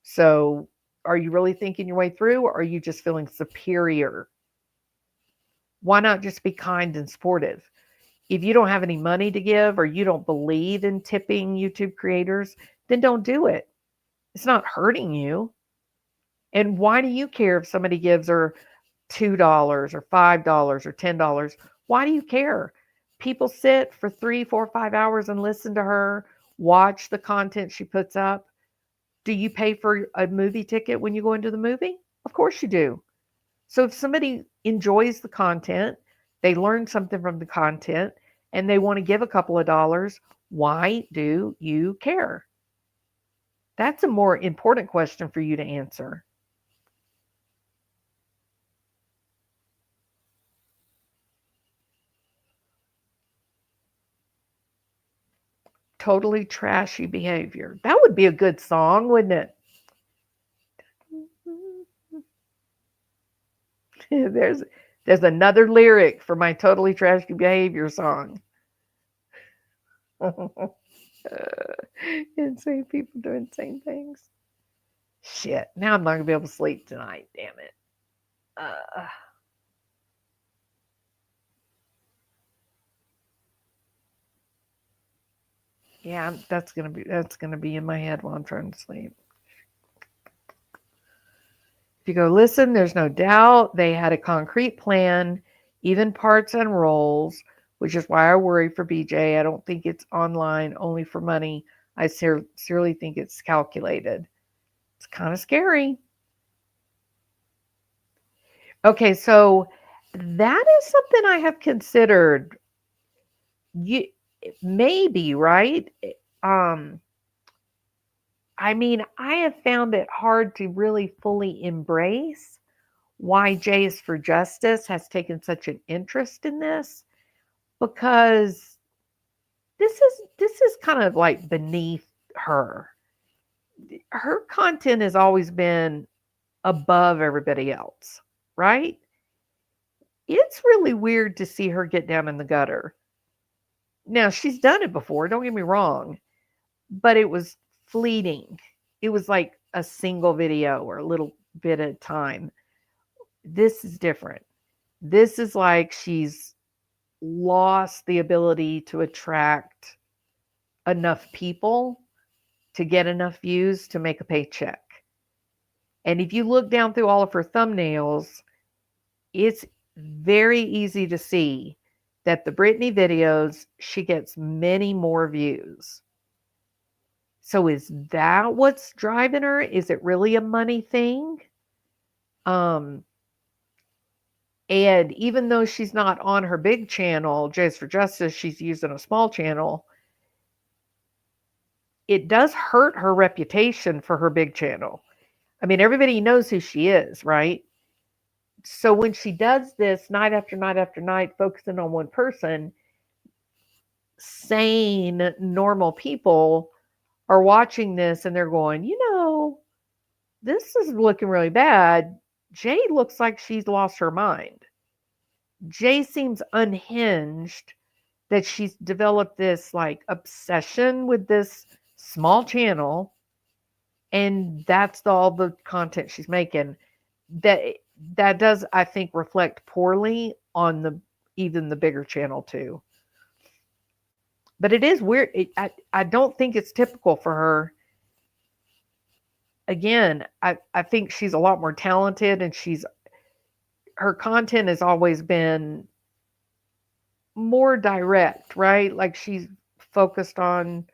So Are you really thinking your way through, or are you just feeling superior? Why not just be kind and supportive? If you don't have any money to give or you don't believe in tipping YouTube creators, then don't do it. It's not hurting you. And why do you care if somebody gives her $2 or $5 or $10? Why do you care? People sit for 3, 4, 5 hours and listen to her, watch the content she puts up. Do you pay for a movie ticket when you go into the movie? Of course you do. So if somebody enjoys the content, they learn something from the content, and they want to give a couple of dollars, why do you care? That's a more important question for you to answer. Totally trashy behavior. That would be a good song, wouldn't it? there's another lyric for my totally trashy behavior song. Insane people doing insane things. Shit. Now I'm not gonna be able to sleep tonight. Damn it. Uh, yeah, that's gonna be in my head while I'm trying to sleep. If you go listen, there's no doubt they had a concrete plan, even parts and roles, which is why I worry for BJ. I don't think it's online only for money. I sincerely think it's calculated. It's kind of scary. Okay, so that is something I have considered. You maybe, right? Um, I mean, I have found it hard to really fully embrace why J is for Justice has taken such an interest in this, because this is kind of like beneath her. Her content has always been above everybody else, right? It's really weird to see her get down in the gutter. Now, she's done it before, don't get me wrong, but it was fleeting. It was like a single video or a little bit at a time. This is different. This is like she's lost the ability to attract enough people to get enough views to make a paycheck. And if you look down through all of her thumbnails, it's very easy to see that the Britney videos, she gets many more views. So is that what's driving her? Is it really a money thing? Um, and even though she's not on her big channel, Jays for Justice, she's using a small channel. It does hurt her reputation for her big channel. I mean, everybody knows who she is, right? So when she does this night after night after night, focusing on one person, sane, normal people are watching this and they're going, this is looking really bad. Jay looks like she's lost her mind. Jay seems unhinged, that she's developed this like obsession with this small channel, and that's all the content she's making. That does, I think, reflect poorly on even the bigger channel too. But it is weird. I don't think it's typical for her. Again, I think she's a lot more talented, and her content has always been more direct, right? Like she's focused on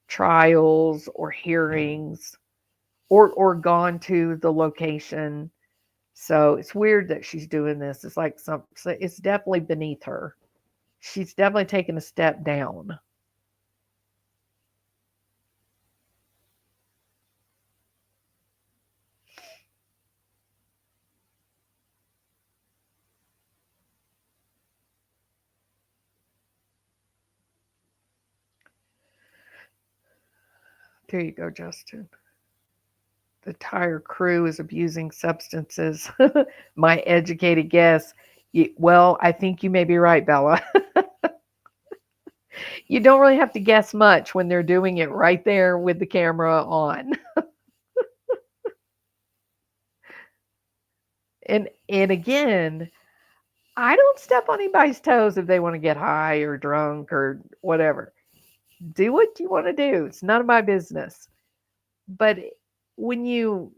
trials or hearings, or gone to the location. So it's weird that she's doing this. It's like it's definitely beneath her. She's definitely taken a step down. There you go, Justin. The entire crew is abusing substances. My educated guess. Well, I think you may be right, Bella. You don't really have to guess much when they're doing it right there with the camera on. And again, I don't step on anybody's toes if they want to get high or drunk or whatever. Do what you want to do. It's none of my business. But when you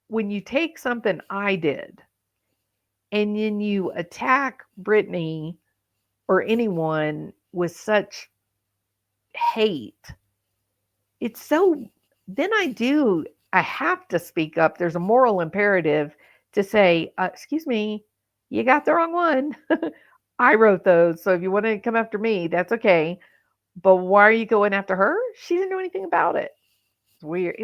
when you take something I did and then you attack Brittany or anyone with such hate, it's so then I have to speak up. There's a moral imperative to say, excuse me, you got the wrong one. I wrote those. So if you want to come after me, that's okay. But why are you going after her? She didn't know anything about it. It's weird.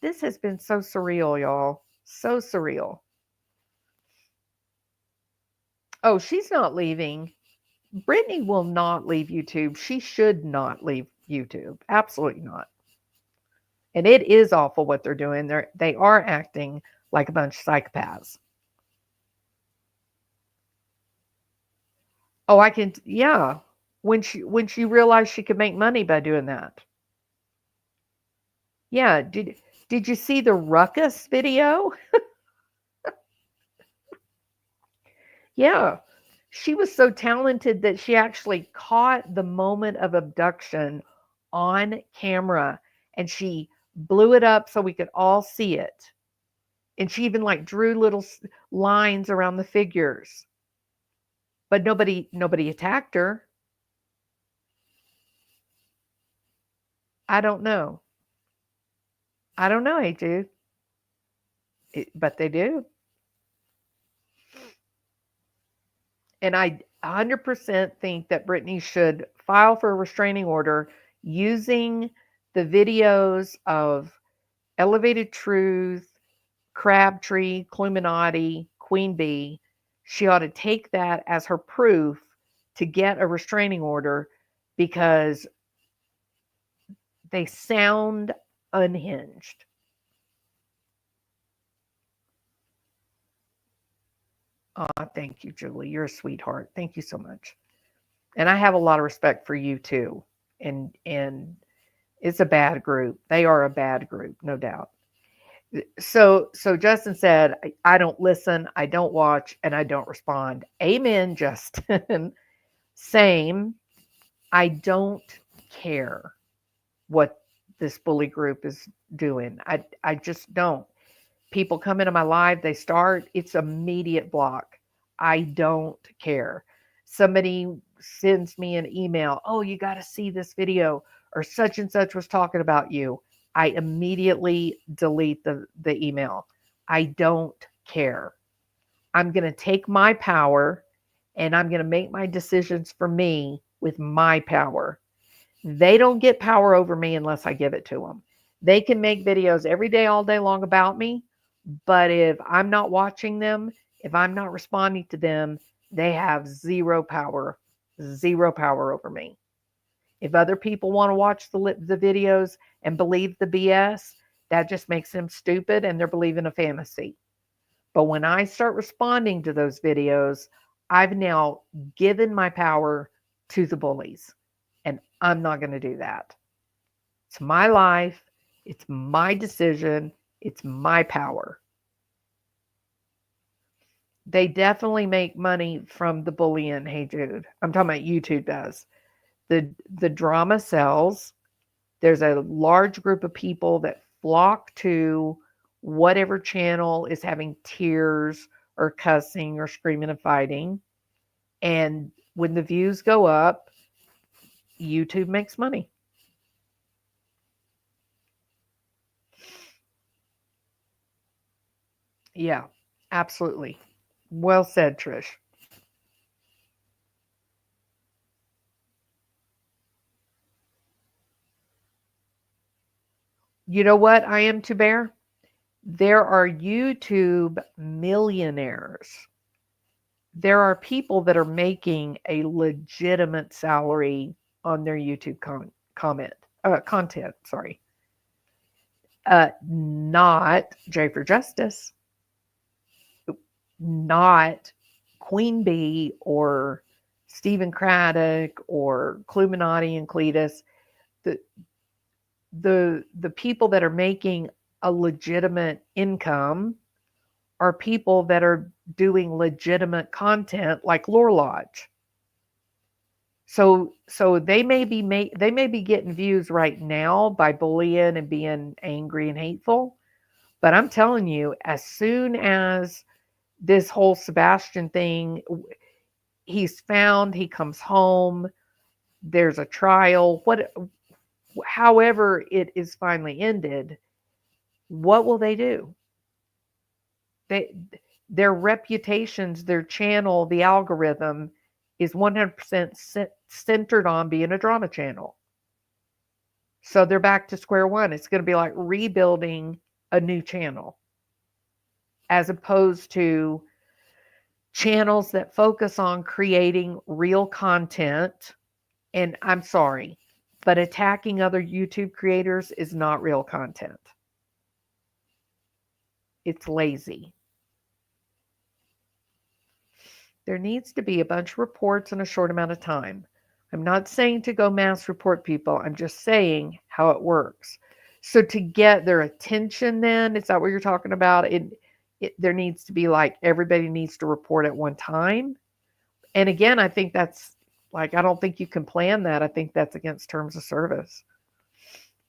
This has been so surreal, y'all. So surreal. Oh, she's not leaving. Brittany will not leave YouTube. She should not leave YouTube. Absolutely not. And it is awful what they're doing. They are acting like a bunch of psychopaths. Oh, I can yeah. When she realized she could make money by doing that. Yeah, did you see the ruckus video? Yeah. She was so talented that she actually caught the moment of abduction on camera and she blew it up so we could all see it. And she even like drew little lines around the figures. But nobody attacked her. I don't know. I don't know, hey Jude. But they do. And I 100% think that Brittany should file for a restraining order using the videos of Elevated Truth, Crabtree, Cluminati, Queen Bee. She ought to take that as her proof to get a restraining order because they sound unhinged. Thank you, Julie. You're a sweetheart. Thank you so much. And I have a lot of respect for you too. And it's a bad group. They are a bad group, no doubt. So Justin said, I don't listen, I don't watch, and I don't respond. Amen, Justin. Same. I don't care what this bully group is doing. I just don't. People come into my live, they start, it's immediate block. I don't care. Somebody sends me an email, oh, you got to see this video, or such and such was talking about you. I immediately delete the email. I don't care. I'm going to take my power and I'm going to make my decisions for me with my power. They don't get power over me unless I give it to them. They can make videos every day, all day long about me, but if I'm not watching them, if I'm not responding to them, they have zero power over me. If other people want to watch the videos and believe the BS, that just makes them stupid and they're believing a fantasy. But when I start responding to those videos, I've now given my power to the bullies. And I'm not going to do that. It's my life. It's my decision. It's my power. They definitely make money from the bullying. Hey, Jude. I'm talking about YouTube does. The drama sells. There's a large group of people that flock to whatever channel is having tears or cussing or screaming and fighting. And when the views go up, YouTube makes money. Yeah, absolutely. Well said, Trish. You know what I am to bear? There are YouTube millionaires. There are people that are making a legitimate salary on their YouTube content. Sorry, not J for Justice, not Queen Bee or Stephen Craddock or Cluminati and Cletus. The the people that are making a legitimate income are people that are doing legitimate content like Lore Lodge. So they may be getting views right now by bullying and being angry and hateful, but I'm telling you, as soon as this whole Sebastian thing, he's found, he comes home, there's a trial, however it is finally ended, what will they do? They their reputations, their channel, the algorithm is 100% centered on being a drama channel. So they're back to square one. It's going to be like rebuilding a new channel as opposed to channels that focus on creating real content. And I'm sorry, but attacking other YouTube creators is not real content. It's lazy. There needs to be a bunch of reports in a short amount of time. I'm not saying to go mass report people. I'm just saying how it works. So to get their attention then, is that what you're talking about? There needs to be like everybody needs to report at one time. And again, I think that's like, I don't think you can plan that. I think that's against terms of service.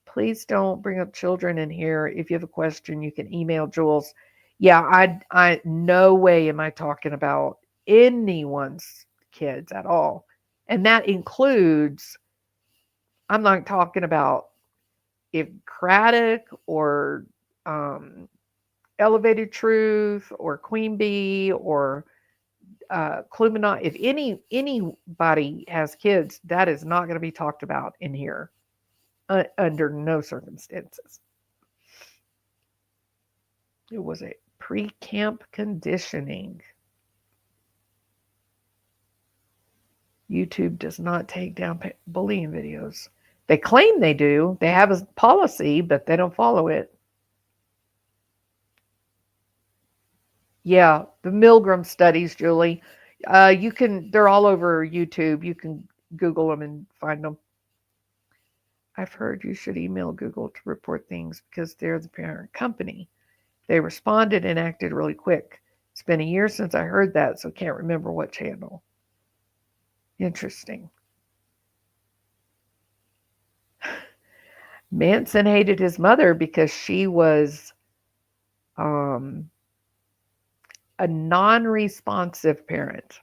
Please don't bring up children in here. If you have a question, you can email Jules. Yeah, I no way am I talking about anyone's kids at all. And that includes, I'm not talking about if Craddock or Elevated Truth or Queen Bee or Cluminot, if anybody has kids, that is not going to be talked about in here under no circumstances. It was a pre-camp conditioning. YouTube does not take down bullying videos. They claim they do. They have a policy, but they don't follow it. Yeah, the Milgram studies, Julie. They're all over YouTube. You can Google them and find them. I've heard you should email Google to report things because they're the parent company. They responded and acted really quick. It's been a year since I heard that, so can't remember what channel. Interesting. Manson hated his mother because she was a non-responsive parent.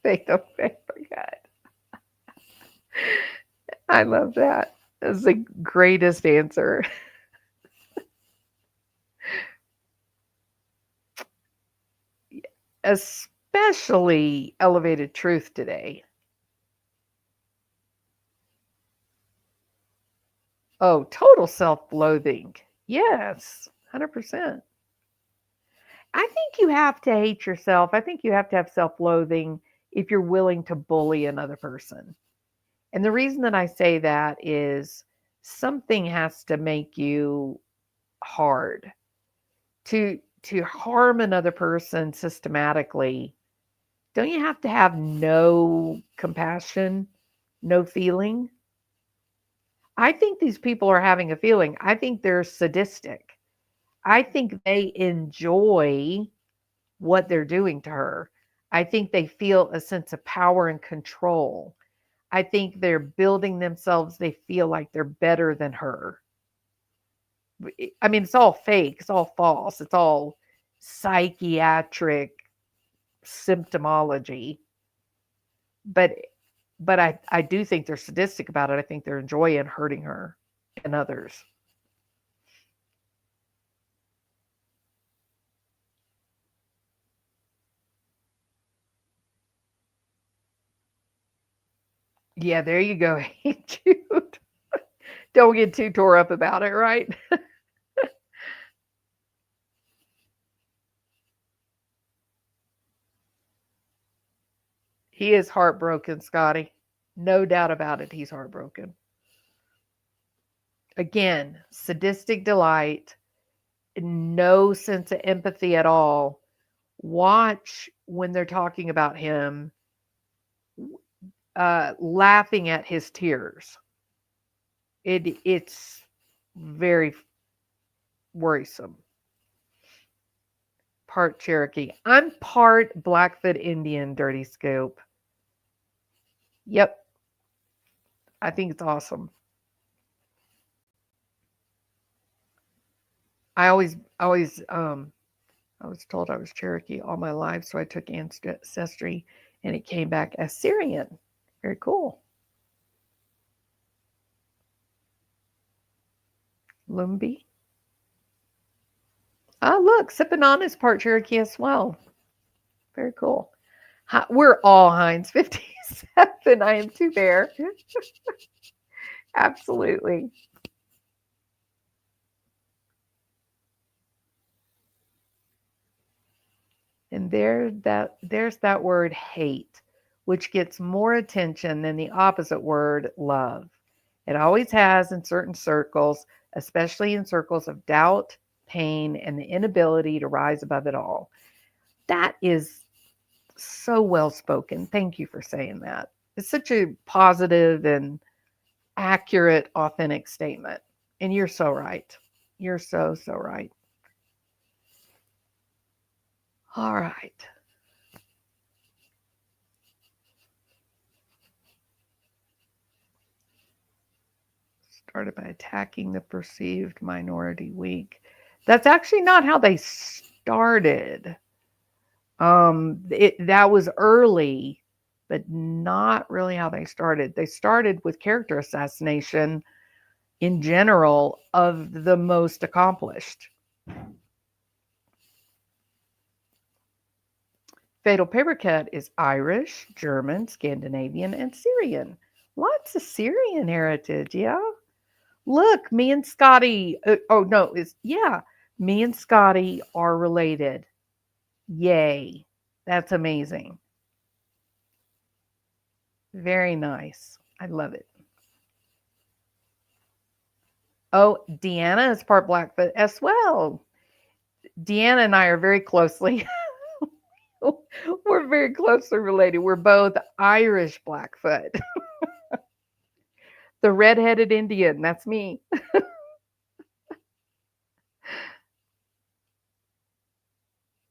They don't forget. I love that. That's the greatest answer. Especially Elevated Truth today. Oh, total self-loathing. Yes, 100%. I think you have to hate yourself. I think you have to have self-loathing if you're willing to bully another person. And the reason that I say that is something has to make you hard. To harm another person systematically, don't you have to have no compassion, no feeling? I think these people are having a feeling. I think they're sadistic. I think they enjoy what they're doing to her. I think they feel a sense of power and control. I think they're building themselves. They feel like they're better than her. I mean, it's all fake. It's all false. It's all psychiatric symptomology. But I do think they're sadistic about it. I think they're enjoying hurting her and others. Yeah, there you go. Hey, Jude. Don't get too tore up about it, right? He is heartbroken, Scotty. No doubt about it. He's heartbroken. Again, sadistic delight, no sense of empathy at all. Watch when they're talking about him. laughing at his tears. It's very worrisome. Part Cherokee. I'm part Blackfoot Indian, Dirty Scoop. Yep, I think it's awesome. I I was told I was Cherokee all my life, so I took ancestry, and it came back as Syrian. Very cool. Lumbee. Ah, look, sipping on is part Cherokee as well. Very cool. We're all Heinz 57. I am too Bear. Absolutely. And there's that word hate, which gets more attention than the opposite word love. It always has in certain circles, especially in circles of doubt, pain, and the inability to rise above it all. That is so well spoken. Thank you for saying that. It's such a positive and accurate, authentic statement. And you're so right. You're so right. All right. Started by attacking the perceived minority weak. That's actually not how they started. That was early, but not really how they started. They started with character assassination in general of the most accomplished. Fatal Papercut is Irish, German, Scandinavian, and Syrian. Lots of Syrian heritage, yeah. Look, me and Scotty. Oh no, it's yeah. Me and Scotty are related. Yay, that's amazing. Very nice. I love it. Oh, Deanna is part Blackfoot as well. Deanna and I are very closely. We're very closely related. We're both Irish Blackfoot. The redheaded Indian. That's me.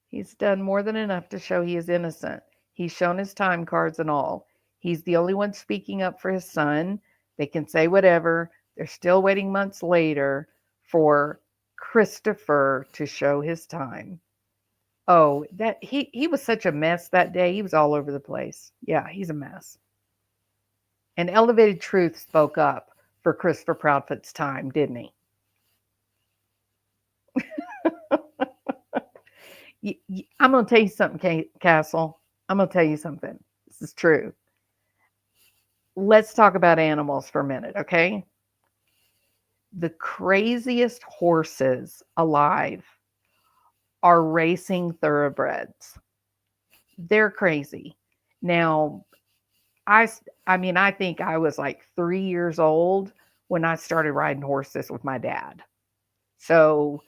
He's done more than enough to show he is innocent. He's shown his time cards and all. He's the only one speaking up for his son. They can say whatever. They're still waiting months later for Christopher to show his time. Oh, that he was such a mess that day. He was all over the place. Yeah, he's a mess. And Elevated Truth spoke up for Christopher Proudfoot's time, didn't he? I'm going to tell you something, Castle. I'm going to tell you something. This is true. Let's talk about animals for a minute, okay? The craziest horses alive are racing thoroughbreds. They're crazy. Now, I I mean, I think I was like 3 years old when I started riding horses with my dad. So,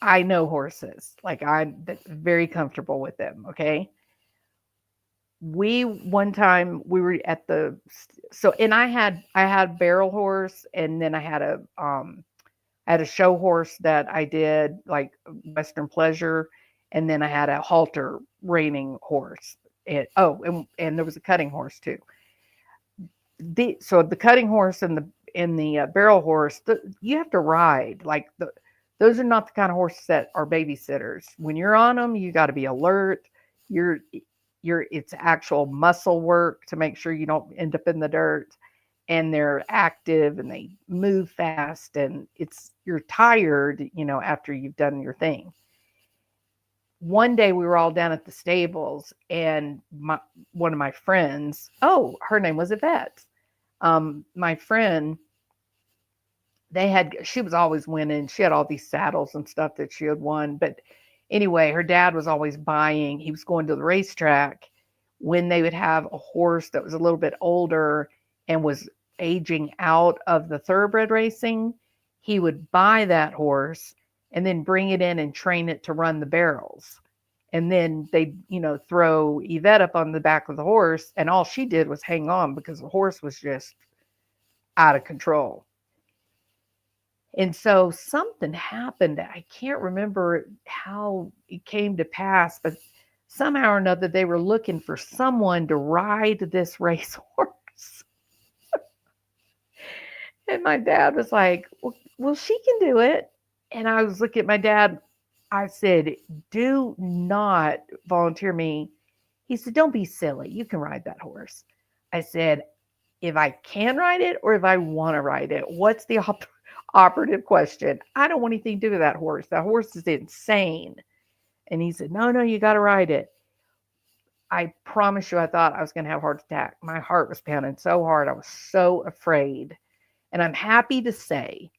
I know horses. Like I'm very comfortable with them, okay? We one time we were at the so and I had barrel horse and then I had a show horse that I did like Western Pleasure and then I had a halter reining horse. And there was a cutting horse too. The cutting horse and the barrel horse, you have to ride like those are not the kind of horses that are babysitters. When you're on them, you got to be alert. You're it's actual muscle work to make sure you don't end up in the dirt. And they're active and they move fast and you're tired, after you've done your thing. One day we were all down at the stables and one of my friends, oh, her name was Yvette. My friend, she was always winning. She had all these saddles and stuff that she had won. But anyway, her dad was always buying. He was going to the racetrack when they would have a horse that was a little bit older and was aging out of the thoroughbred racing. He would buy that horse and then bring it in and train it to run the barrels. And then they, throw Yvette up on the back of the horse, and all she did was hang on because the horse was just out of control. And so something happened. I can't remember how it came to pass, but somehow or another they were looking for someone to ride this racehorse. And my dad was like, well, she can do it. And I was looking at my dad. I said, do not volunteer me. He said, don't be silly. You can ride that horse. I said, if I can ride it or if I want to ride it. What's the operative question? I don't want anything to do with that horse. That horse is insane. And he said, no, you got to ride it. I promise you, I thought I was going to have a heart attack. My heart was pounding so hard. I was so afraid. And I'm happy to say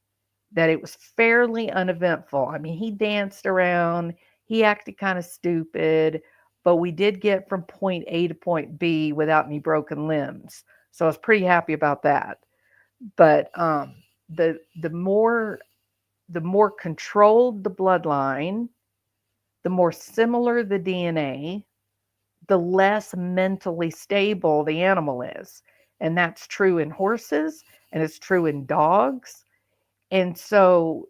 that it was fairly uneventful. I mean, he danced around, he acted kind of stupid, but we did get from point A to point B without any broken limbs. So I was pretty happy about that. But the more controlled the bloodline, the more similar the DNA, the less mentally stable the animal is. And that's true in horses and it's true in dogs. And so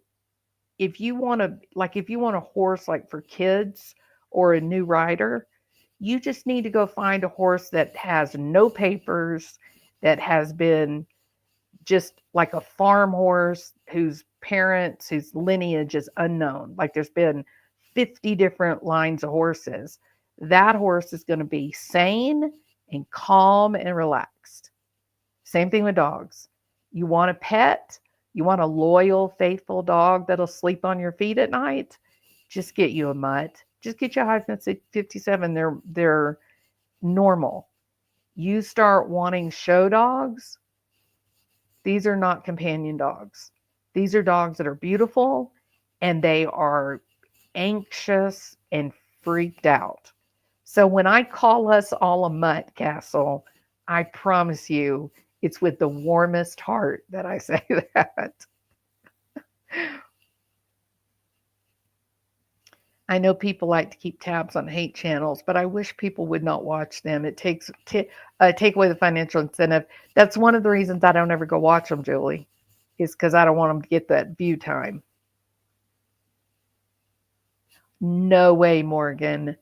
if you want a horse like for kids or a new rider, you just need to go find a horse that has no papers, that has been just like a farm horse whose parents, whose lineage is unknown. Like there's been 50 different lines of horses. That horse is going to be sane and calm and relaxed. Same thing with dogs. You want a pet, you want a loyal, faithful dog that'll sleep on your feet at night, just get you a mutt. Just get you a Hyphen 57. They're normal. You start wanting show dogs, these are not companion dogs. These are dogs that are beautiful and they are anxious and freaked out. So when I call us all a mutt, Castle, I promise you it's with the warmest heart that I say that. I know people like to keep tabs on hate channels, but I wish people would not watch them. It take away the financial incentive. That's one of the reasons I don't ever go watch them, Julie, is because I don't want them to get that view time. No way, Morgan.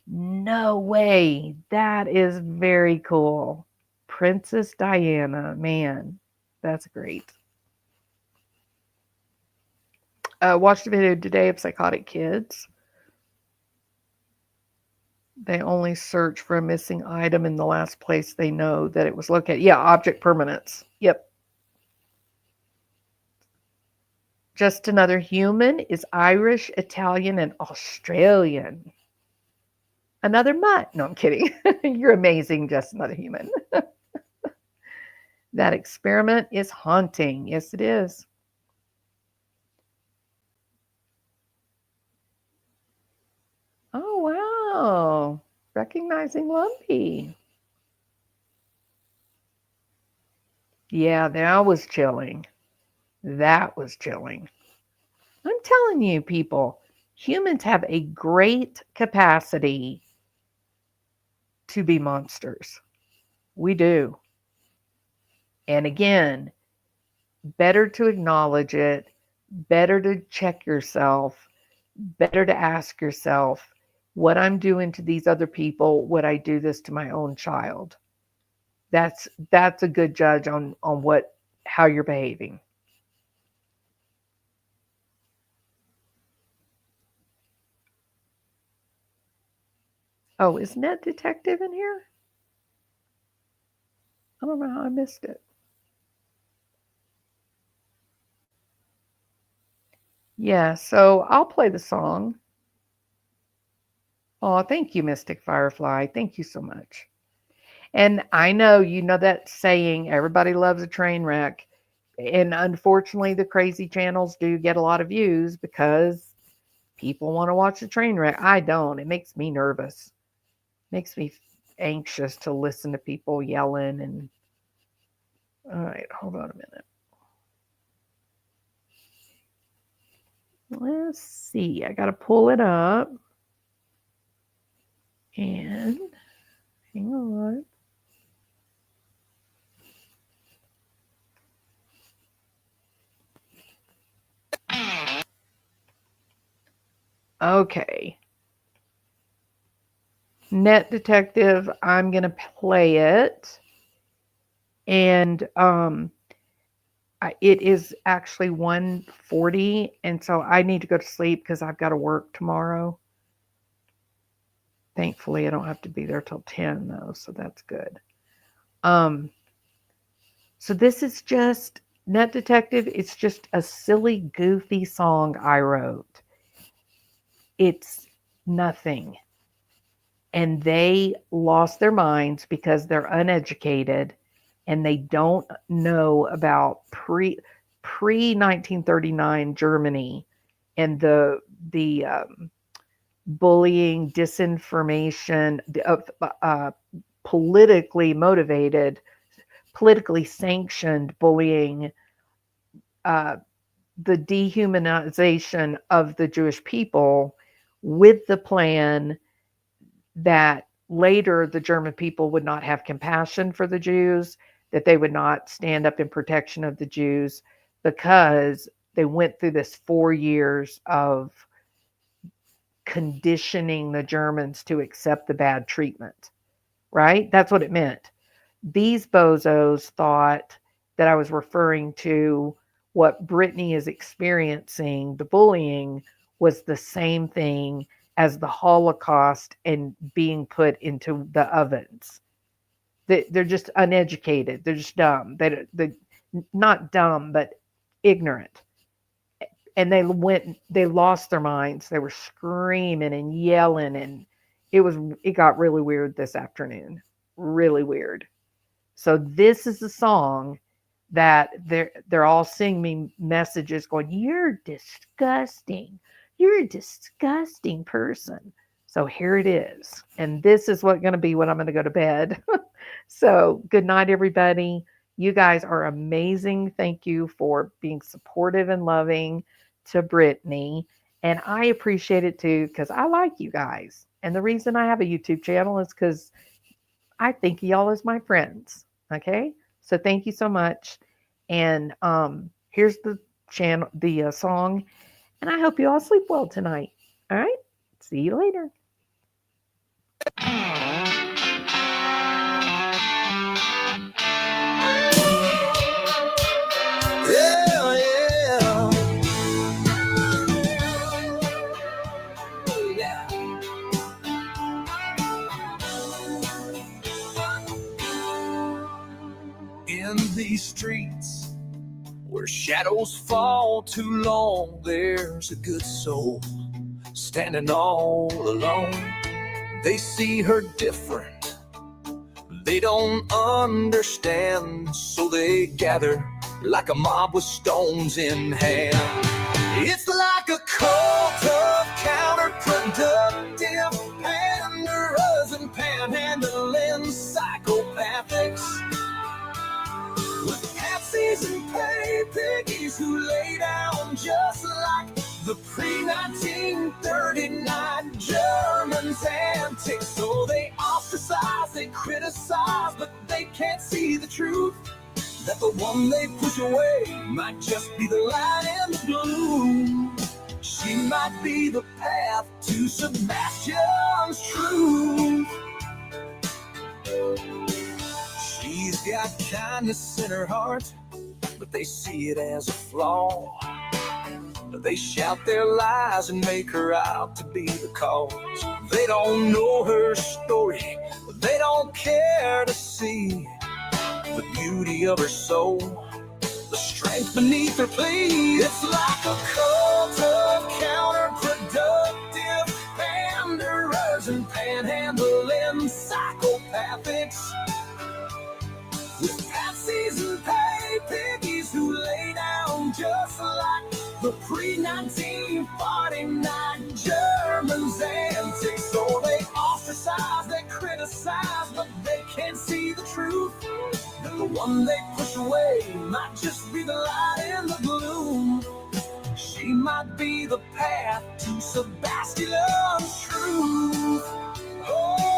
No way. That is very cool. Princess Diana, man, that's great. Watched a video today of psychotic kids. They only search for a missing item in the last place they know that it was located. Yeah, object permanence. Yep. Just Another Human is Irish, Italian, and Australian. Another mutt. No, I'm kidding. You're amazing, Just Another Human. That experiment is haunting. Yes, it is. Oh, wow. Recognizing Lumpy. Yeah, that was chilling. That was chilling. I'm telling you, people, humans have a great capacity to be monsters. We do. And again, better to acknowledge it, better to check yourself, better to ask yourself, what I'm doing to these other people, would I do this to my own child? That's a good judge on how you're behaving. Oh, is Net Detective in here? I don't know how I missed it. Yeah, so I'll play the song. Oh, thank you, Mystic Firefly. Thank you so much. And I know you know that saying, everybody loves a train wreck. And unfortunately, the crazy channels do get a lot of views because people want to watch a train wreck. I don't. It makes me nervous. It makes me anxious to listen to people yelling and all right, hold on a minute. Let's see. I got to pull it up. And hang on. Okay. Net Detective, I'm going to play it. And it is actually 1:40, and so I need to go to sleep because I've got to work tomorrow. Thankfully, I don't have to be there till 10 though, so that's good. Um, so this is just Net Detective. It's just a silly, goofy song I wrote. It's nothing. And they lost their minds because they're uneducated and they don't know about pre 1939 Germany and the bullying, disinformation, of politically motivated, politically sanctioned bullying, uh, the dehumanization of the Jewish people with the plan that later the German people would not have compassion for the Jews, that they would not stand up in protection of the Jews because they went through this 4 years of conditioning the Germans to accept the bad treatment, right? That's what it meant. These bozos thought that I was referring to what Brittany is experiencing, the bullying, was the same thing as the Holocaust and being put into the ovens. They're just uneducated. They're just dumb. They not dumb, but ignorant. And they lost their minds. They were screaming and yelling, and it got really weird this afternoon. Really weird. So this is the song that they're all sending me messages going, "You're disgusting. You're a disgusting person." So here it is. And this is what going to be when I'm going to go to bed. So good night, everybody. You guys are amazing. Thank you for being supportive and loving to Brittany. And I appreciate it too because I like you guys. And the reason I have a YouTube channel is because I think of y'all as my friends. Okay. So thank you so much. And here's the channel, the song. And I hope you all sleep well tonight. All right. See you later. Yeah, yeah. In these streets where shadows fall too long, there's a good soul standing all alone. They see her different, they don't understand, so they gather like a mob with stones in hand. It's like a cult of counterproductive panderers and panhandling psychopathics, with patsies and pay piggies who lay down just like the pre-1939 Germans' antics. So they ostracize, they criticize, but they can't see the truth, that the one they push away might just be the light in the gloom. She might be the path to Sebastian's truth. She's got kindness in her heart, but they see it as a flaw. They shout their lies and make her out to be the cause. They don't know her story, they don't care to see the beauty of her soul, the strength beneath her plea. It's like a cult of counterproductive panderers and panhandling psychopathics, with patsies and pay piggies who lay down just like the pre-1939 Germans' antics. So they ostracize, they criticize, but they can't see the truth, that the one they push away might just be the light in the gloom. She might be the path to Sebastian's truth. Oh.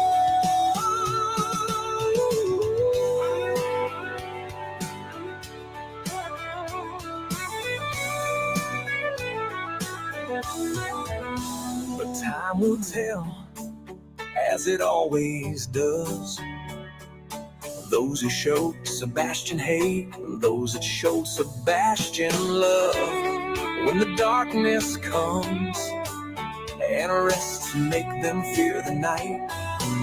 time will tell, as it always does. Those who showed Sebastian hate, those that showed Sebastian love. When the darkness comes and rests make them fear the night,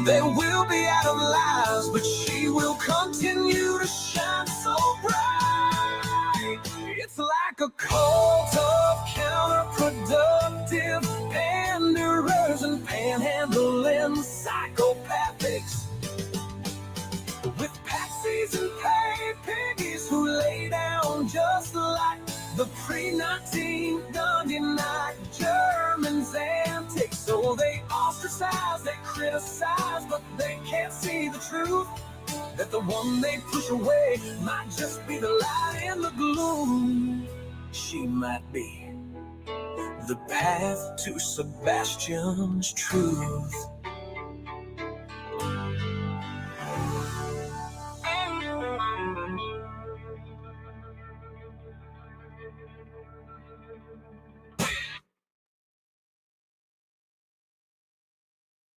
they will be out of lives, but she will continue to shine so bright. It's like a cult of counterproductive panderers and panhandling psychopathics, with patsies and pay piggies who lay down just like the pre-1939 Germans' antics. So they ostracize, they criticize, but they can't see the truth, that the one they push away might just be the light in the gloom. She might be the path to Sebastian's truth.